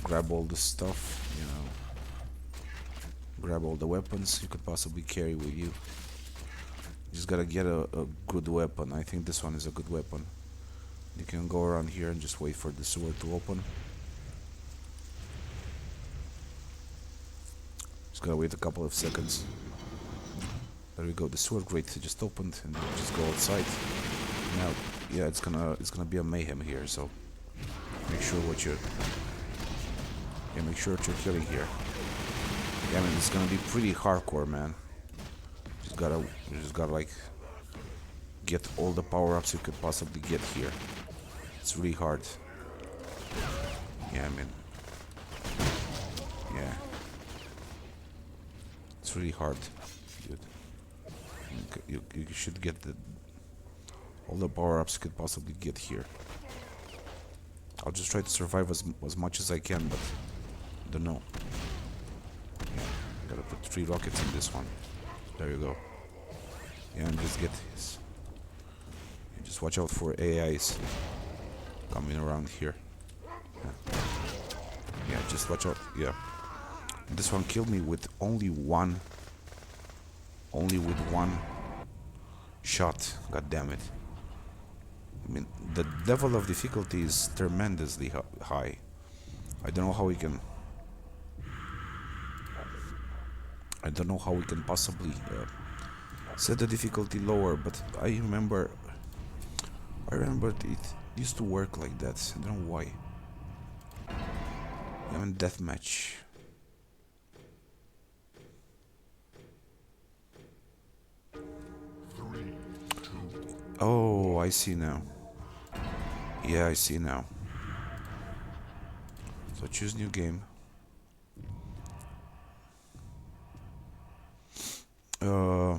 grab all the stuff, you know, grab all the weapons you could possibly carry with you. Just gotta get a good weapon. I think this one is a good weapon. You can go around here and just wait for the sewer to open. Just gotta wait a couple of seconds. There we go. The sewer grate just opened, and just go outside. Now, yeah, it's gonna be a mayhem here. So make sure what you're killing here. Yeah, I mean, it's gonna be pretty hardcore, man. You just gotta like get all the power-ups you could possibly get here. It's really hard. Yeah, I mean, yeah, it's really hard, dude. You should get all the power-ups you could possibly get here. I'll just try to survive as much as I can, but I don't know. Yeah, gotta put 3 rockets in this one. There you go. Yeah, and just get this. And just watch out for AIs coming around here. Yeah, just watch out. Yeah. This one killed me with only one shot. God damn it. I mean, the level of difficulty is tremendously high. I don't know how we can possibly set the difficulty lower, but I remember it used to work like that. I don't know why. I mean, deathmatch. Oh, I see now. Yeah, I see now. So choose new game. Uh,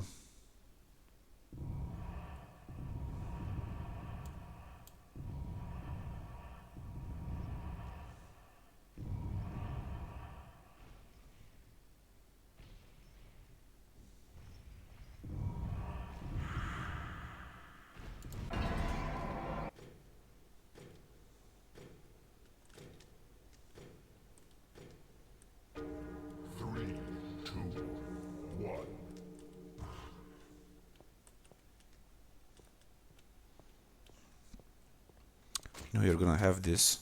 Three, two, one. you're gonna have this.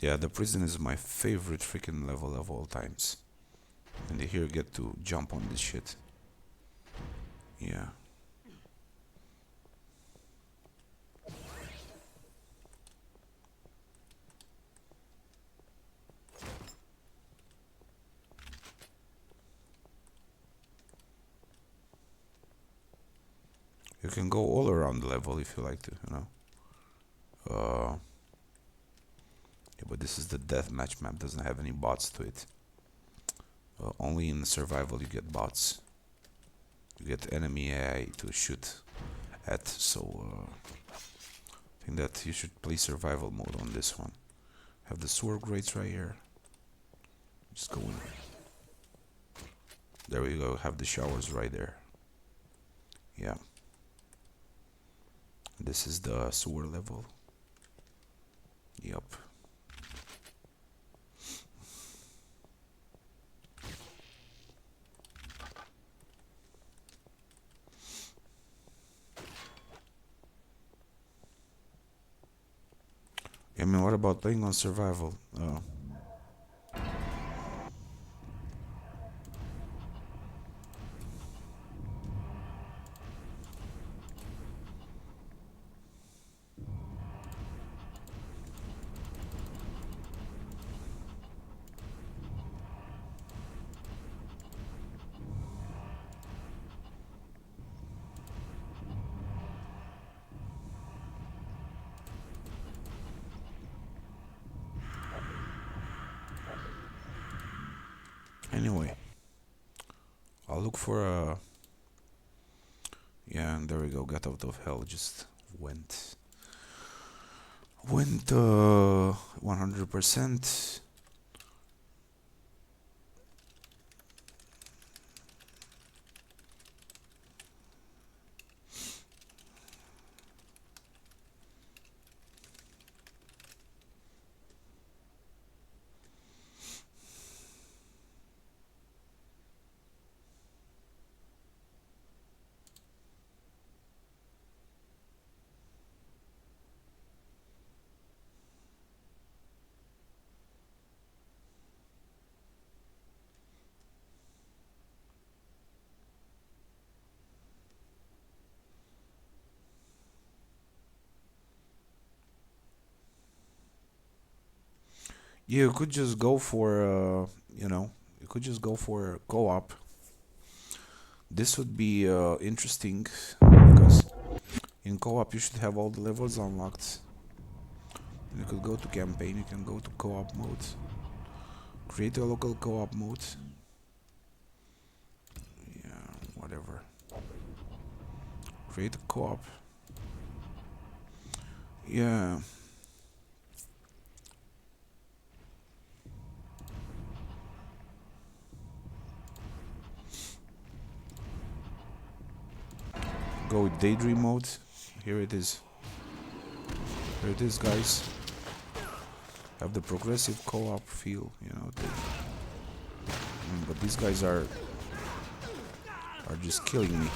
Yeah, the prison is my favorite freaking level of all times. And they here get to jump on this shit. Yeah. You can go all around the level if you like to, you know. Yeah, but this is the deathmatch map, doesn't have any bots to it. Only in survival you get bots. You get enemy AI to shoot at, so I think that you should play survival mode on this one. Have the sewer grates right here. Just go in. There we go, have the showers right there. Yeah. This is the sewer level. Yup. I mean, what about playing on survival? Anyway, I'll look for a... Yeah, and there we go, got out of hell, just went 100%. Yeah, you could just go for, you could just go for co-op. This would be interesting because in co-op you should have all the levels unlocked. You could go to campaign, you can go to co-op mode. Create a local co-op mode. Yeah, whatever. Create a co-op. Yeah. Go with daydream mode. Here it is. Here it is, guys. Have the progressive co-op feel, you know. But these guys are just killing me.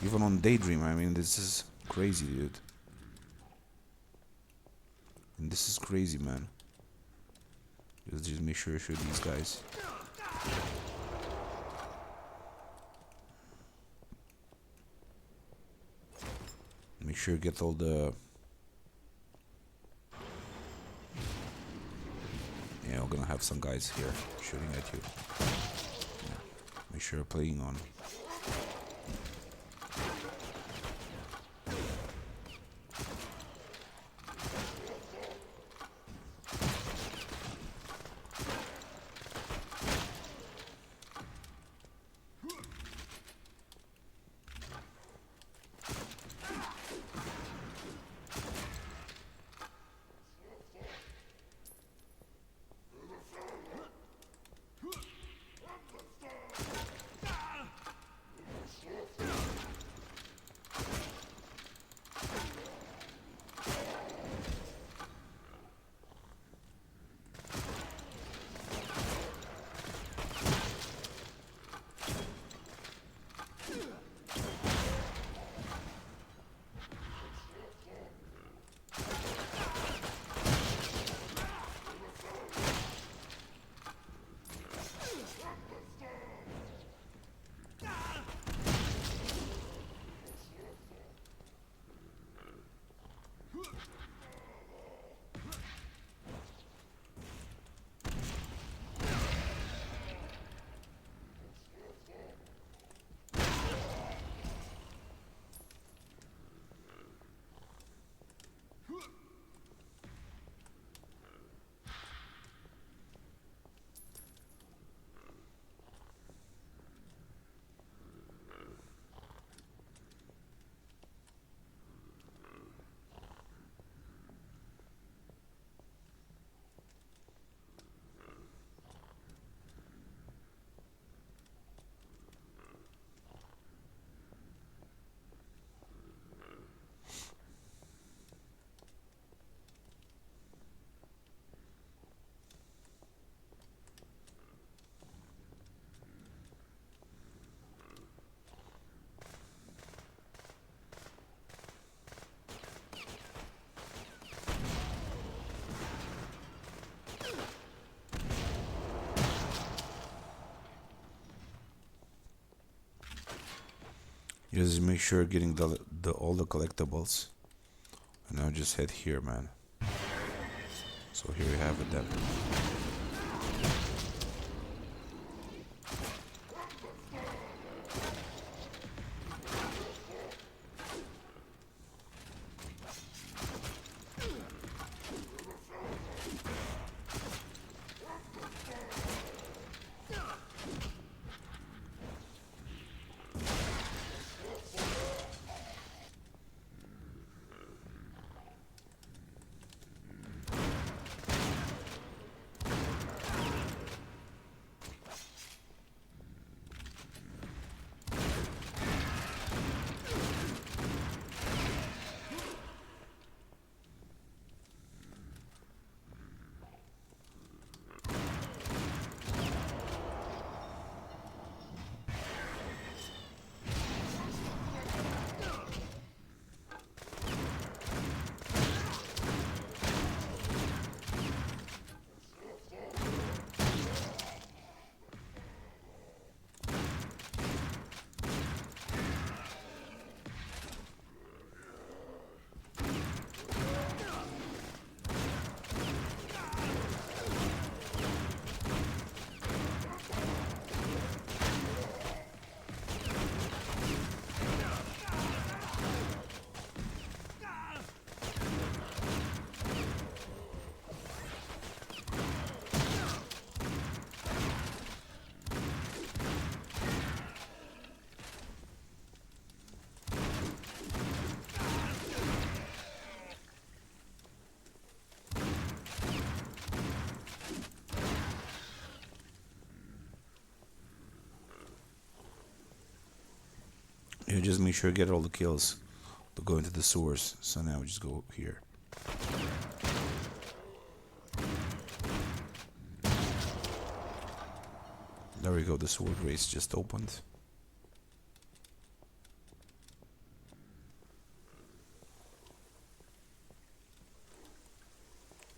Even on daydream, I mean, this is crazy, dude. And this is crazy, man. Just make sure you shoot these guys. Make sure you get all the... Yeah, we're gonna have some guys here shooting at you. Yeah. Make sure you're playing on Just make sure getting the all the collectibles. And now just head here, man. So here we have it then. You just make sure you get all the kills to go into the sewers. So now we just go here. There we go, the sword race just opened.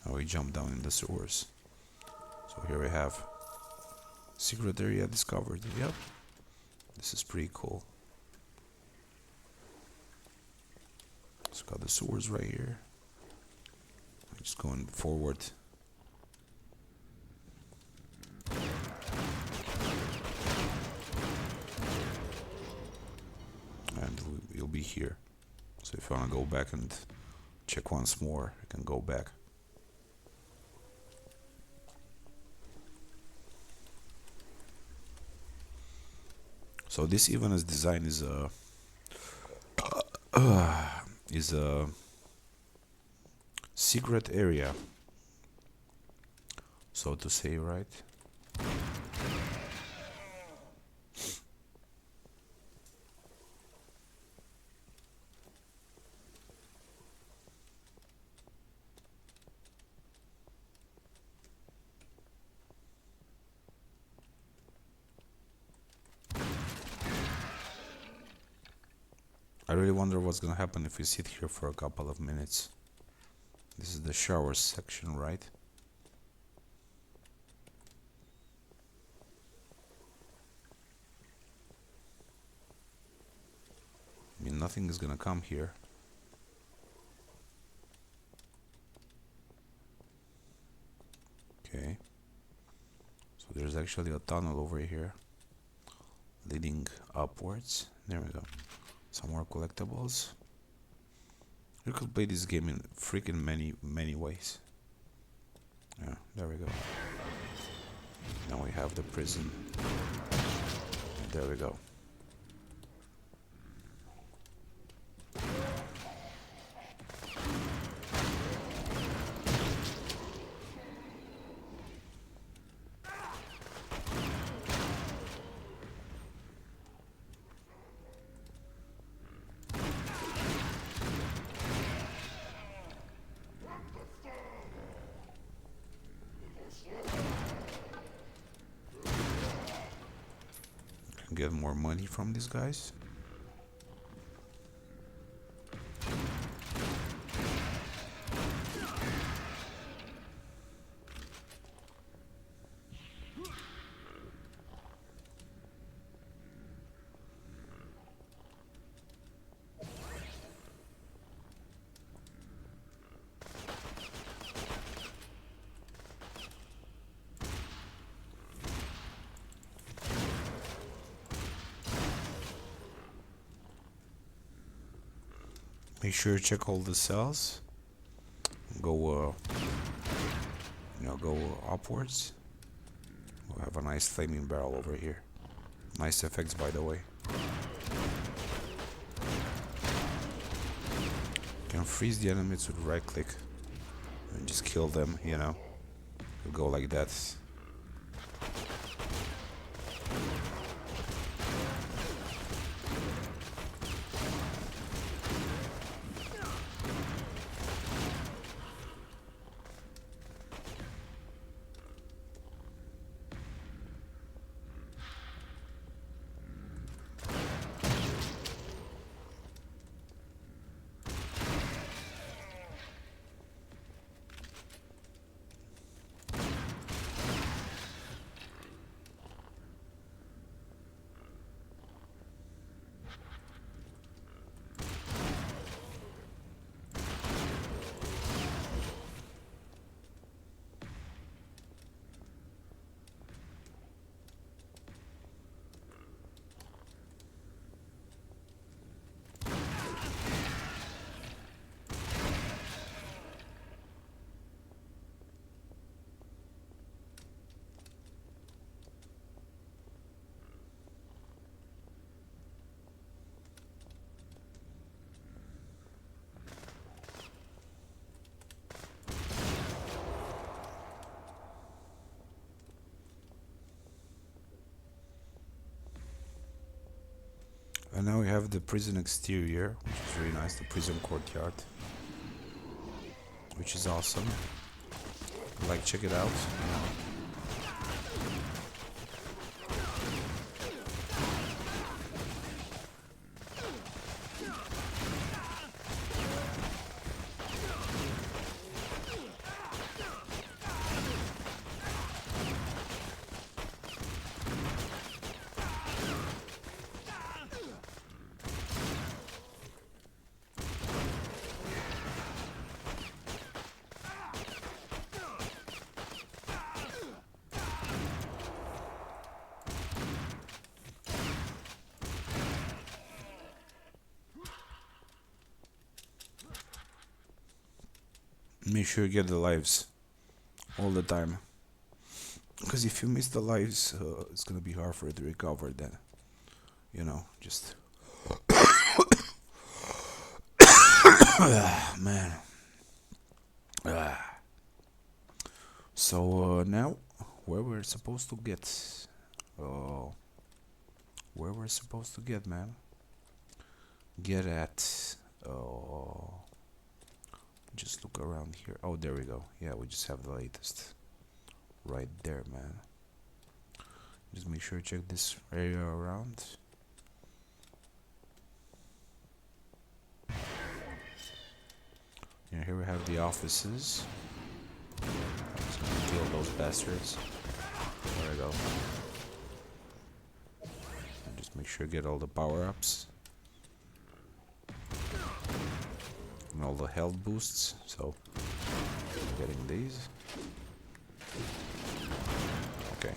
Now we jump down in the sewers. So here we have secret area discovered. Yep, this is pretty cool. It's got the sewers right here. Just going forward. And we'll be here. So if you want to go back and check once more, you can go back. So this event's design is a secret area, so to say, right? I really wonder what's gonna happen if we sit here for a couple of minutes. This is the shower section, right? I mean, nothing is gonna come here. Okay. So there's actually a tunnel over here leading upwards. There we go. Some more collectibles. You could play this game in freaking many ways. Yeah, there we go. Now we have the prison. And there we go. Get more money from these guys. Make sure you check all the cells. Go, go upwards. We'll have a nice flaming barrel over here. Nice effects, by the way. Can freeze the enemies with right click and just kill them, It'll go like that. And now we have the prison exterior, which is really nice, the prison courtyard, which is awesome. Like, check it out. Make sure you get the lives all the time, because if you miss the lives, it's gonna be hard for it to recover then, just man. So now where we're supposed to get, man, get at, just look around here. Oh, there we go. Yeah, we just have the latest right there, man. Just make sure you check this area around. Yeah, here we have the offices. I'm just gonna kill those bastards. There we go. And just make sure you get all the power-ups and all the health boosts. So, getting these. Okay.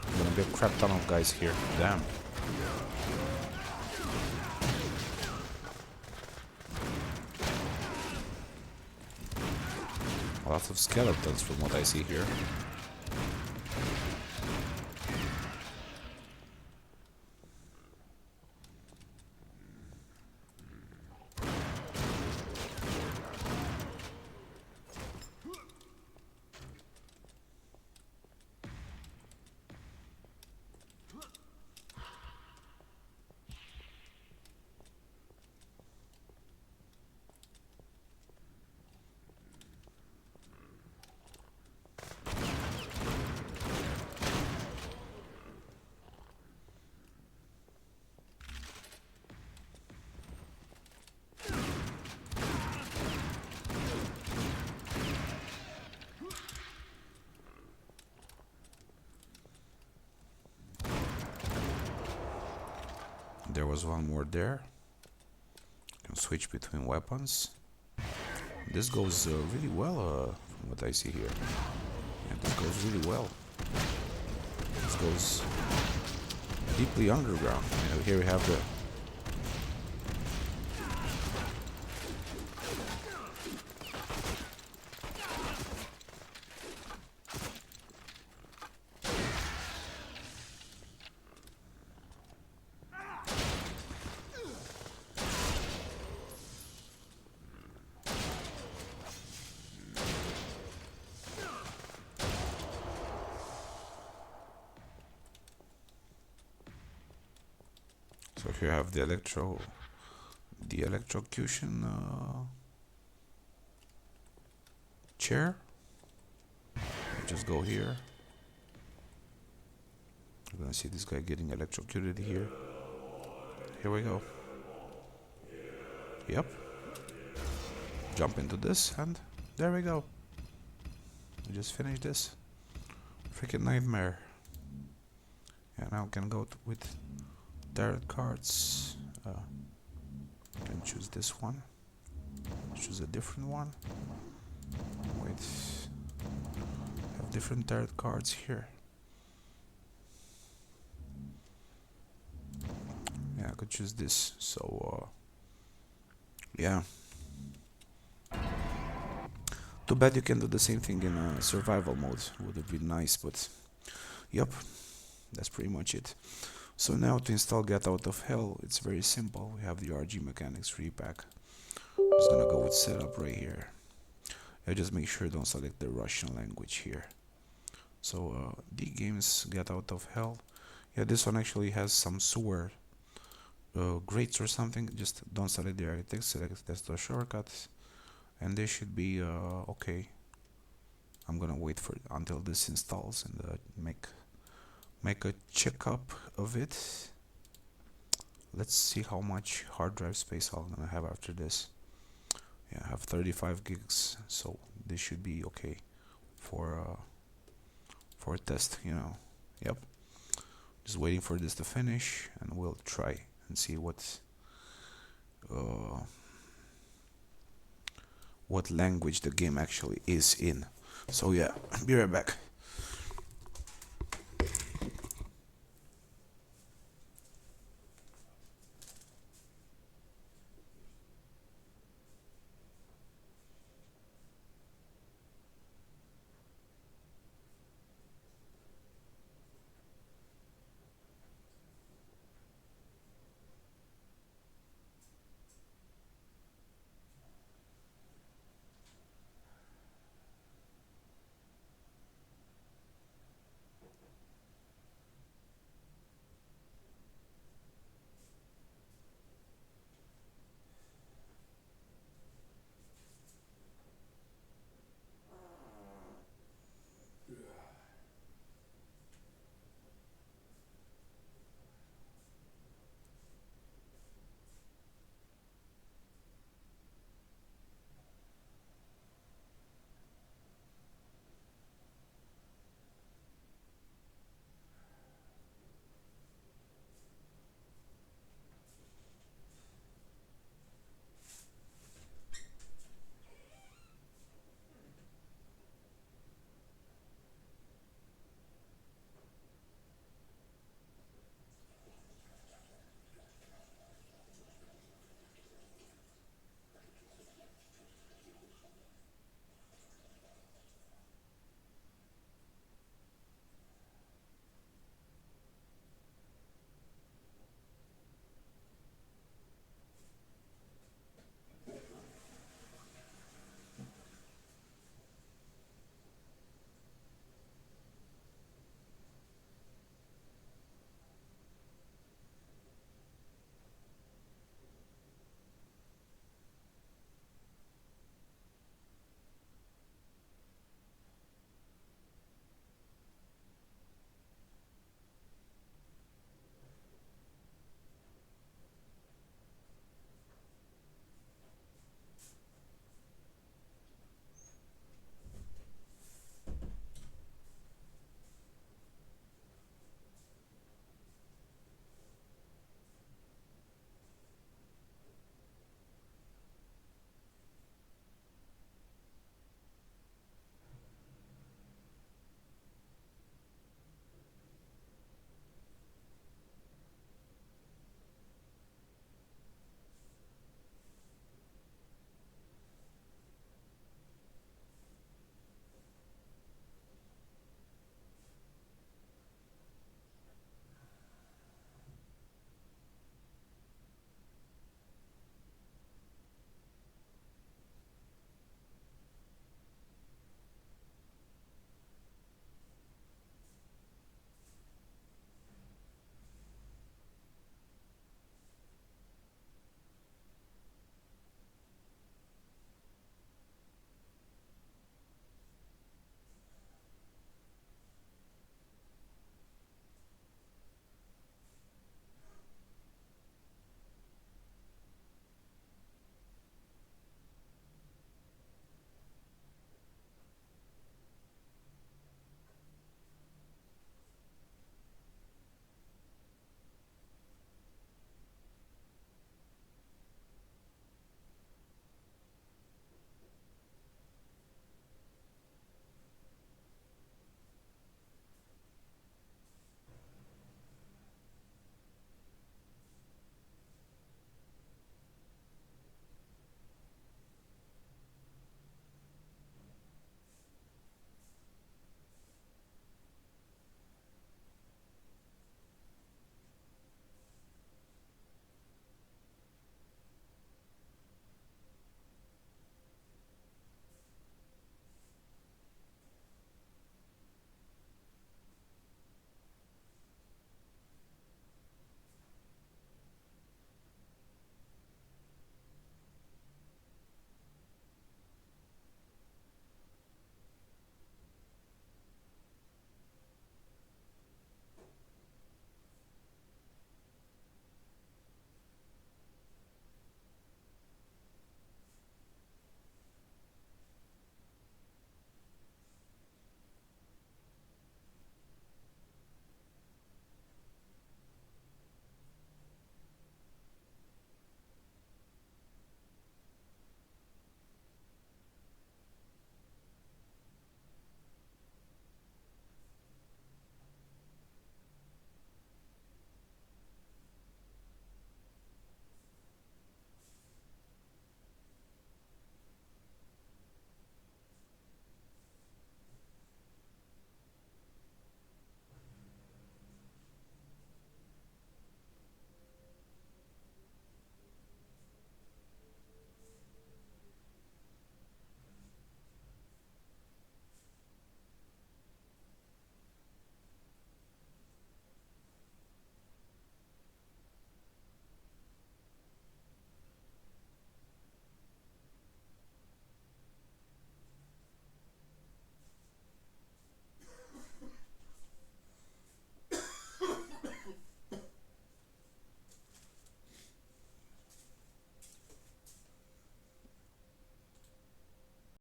I'm gonna be a crap ton of guys here. Damn. Lots of skeletons from what I see here. There was one more there. You can switch between weapons. This goes really well from what I see here. Yeah, this goes really well. This goes deeply underground. Here we have the So here I have the electrocution chair. Just go here. You're gonna see this guy getting electrocuted here. Here we go. Yep. Jump into this and there we go. We just finished this. Freaking nightmare. And now I can go with tarot cards. Can choose this one. Choose a different one. Wait. Have different tarot cards here. Yeah, I could choose this. So, yeah. Too bad you can do the same thing in survival mode. Would have been nice, but yep, that's pretty much it. So now to install Get Out of Hell, it's very simple. We have the RG Mechanics repack. I'm just gonna go with setup right here. I just make sure don't select the Russian language here. So D Games Get Out of Hell. Yeah, this one actually has some sewer grates or something. Just don't select the architect, select the shortcuts, and they should be okay. I'm gonna wait for until this installs and make a checkup of it. Let's see how much hard drive space I'm gonna have after this. Yeah, I have 35 gigs, so this should be okay for a test, you know. Yep. Just waiting for this to finish, and we'll try and see what language the game actually is in. So yeah, be right back.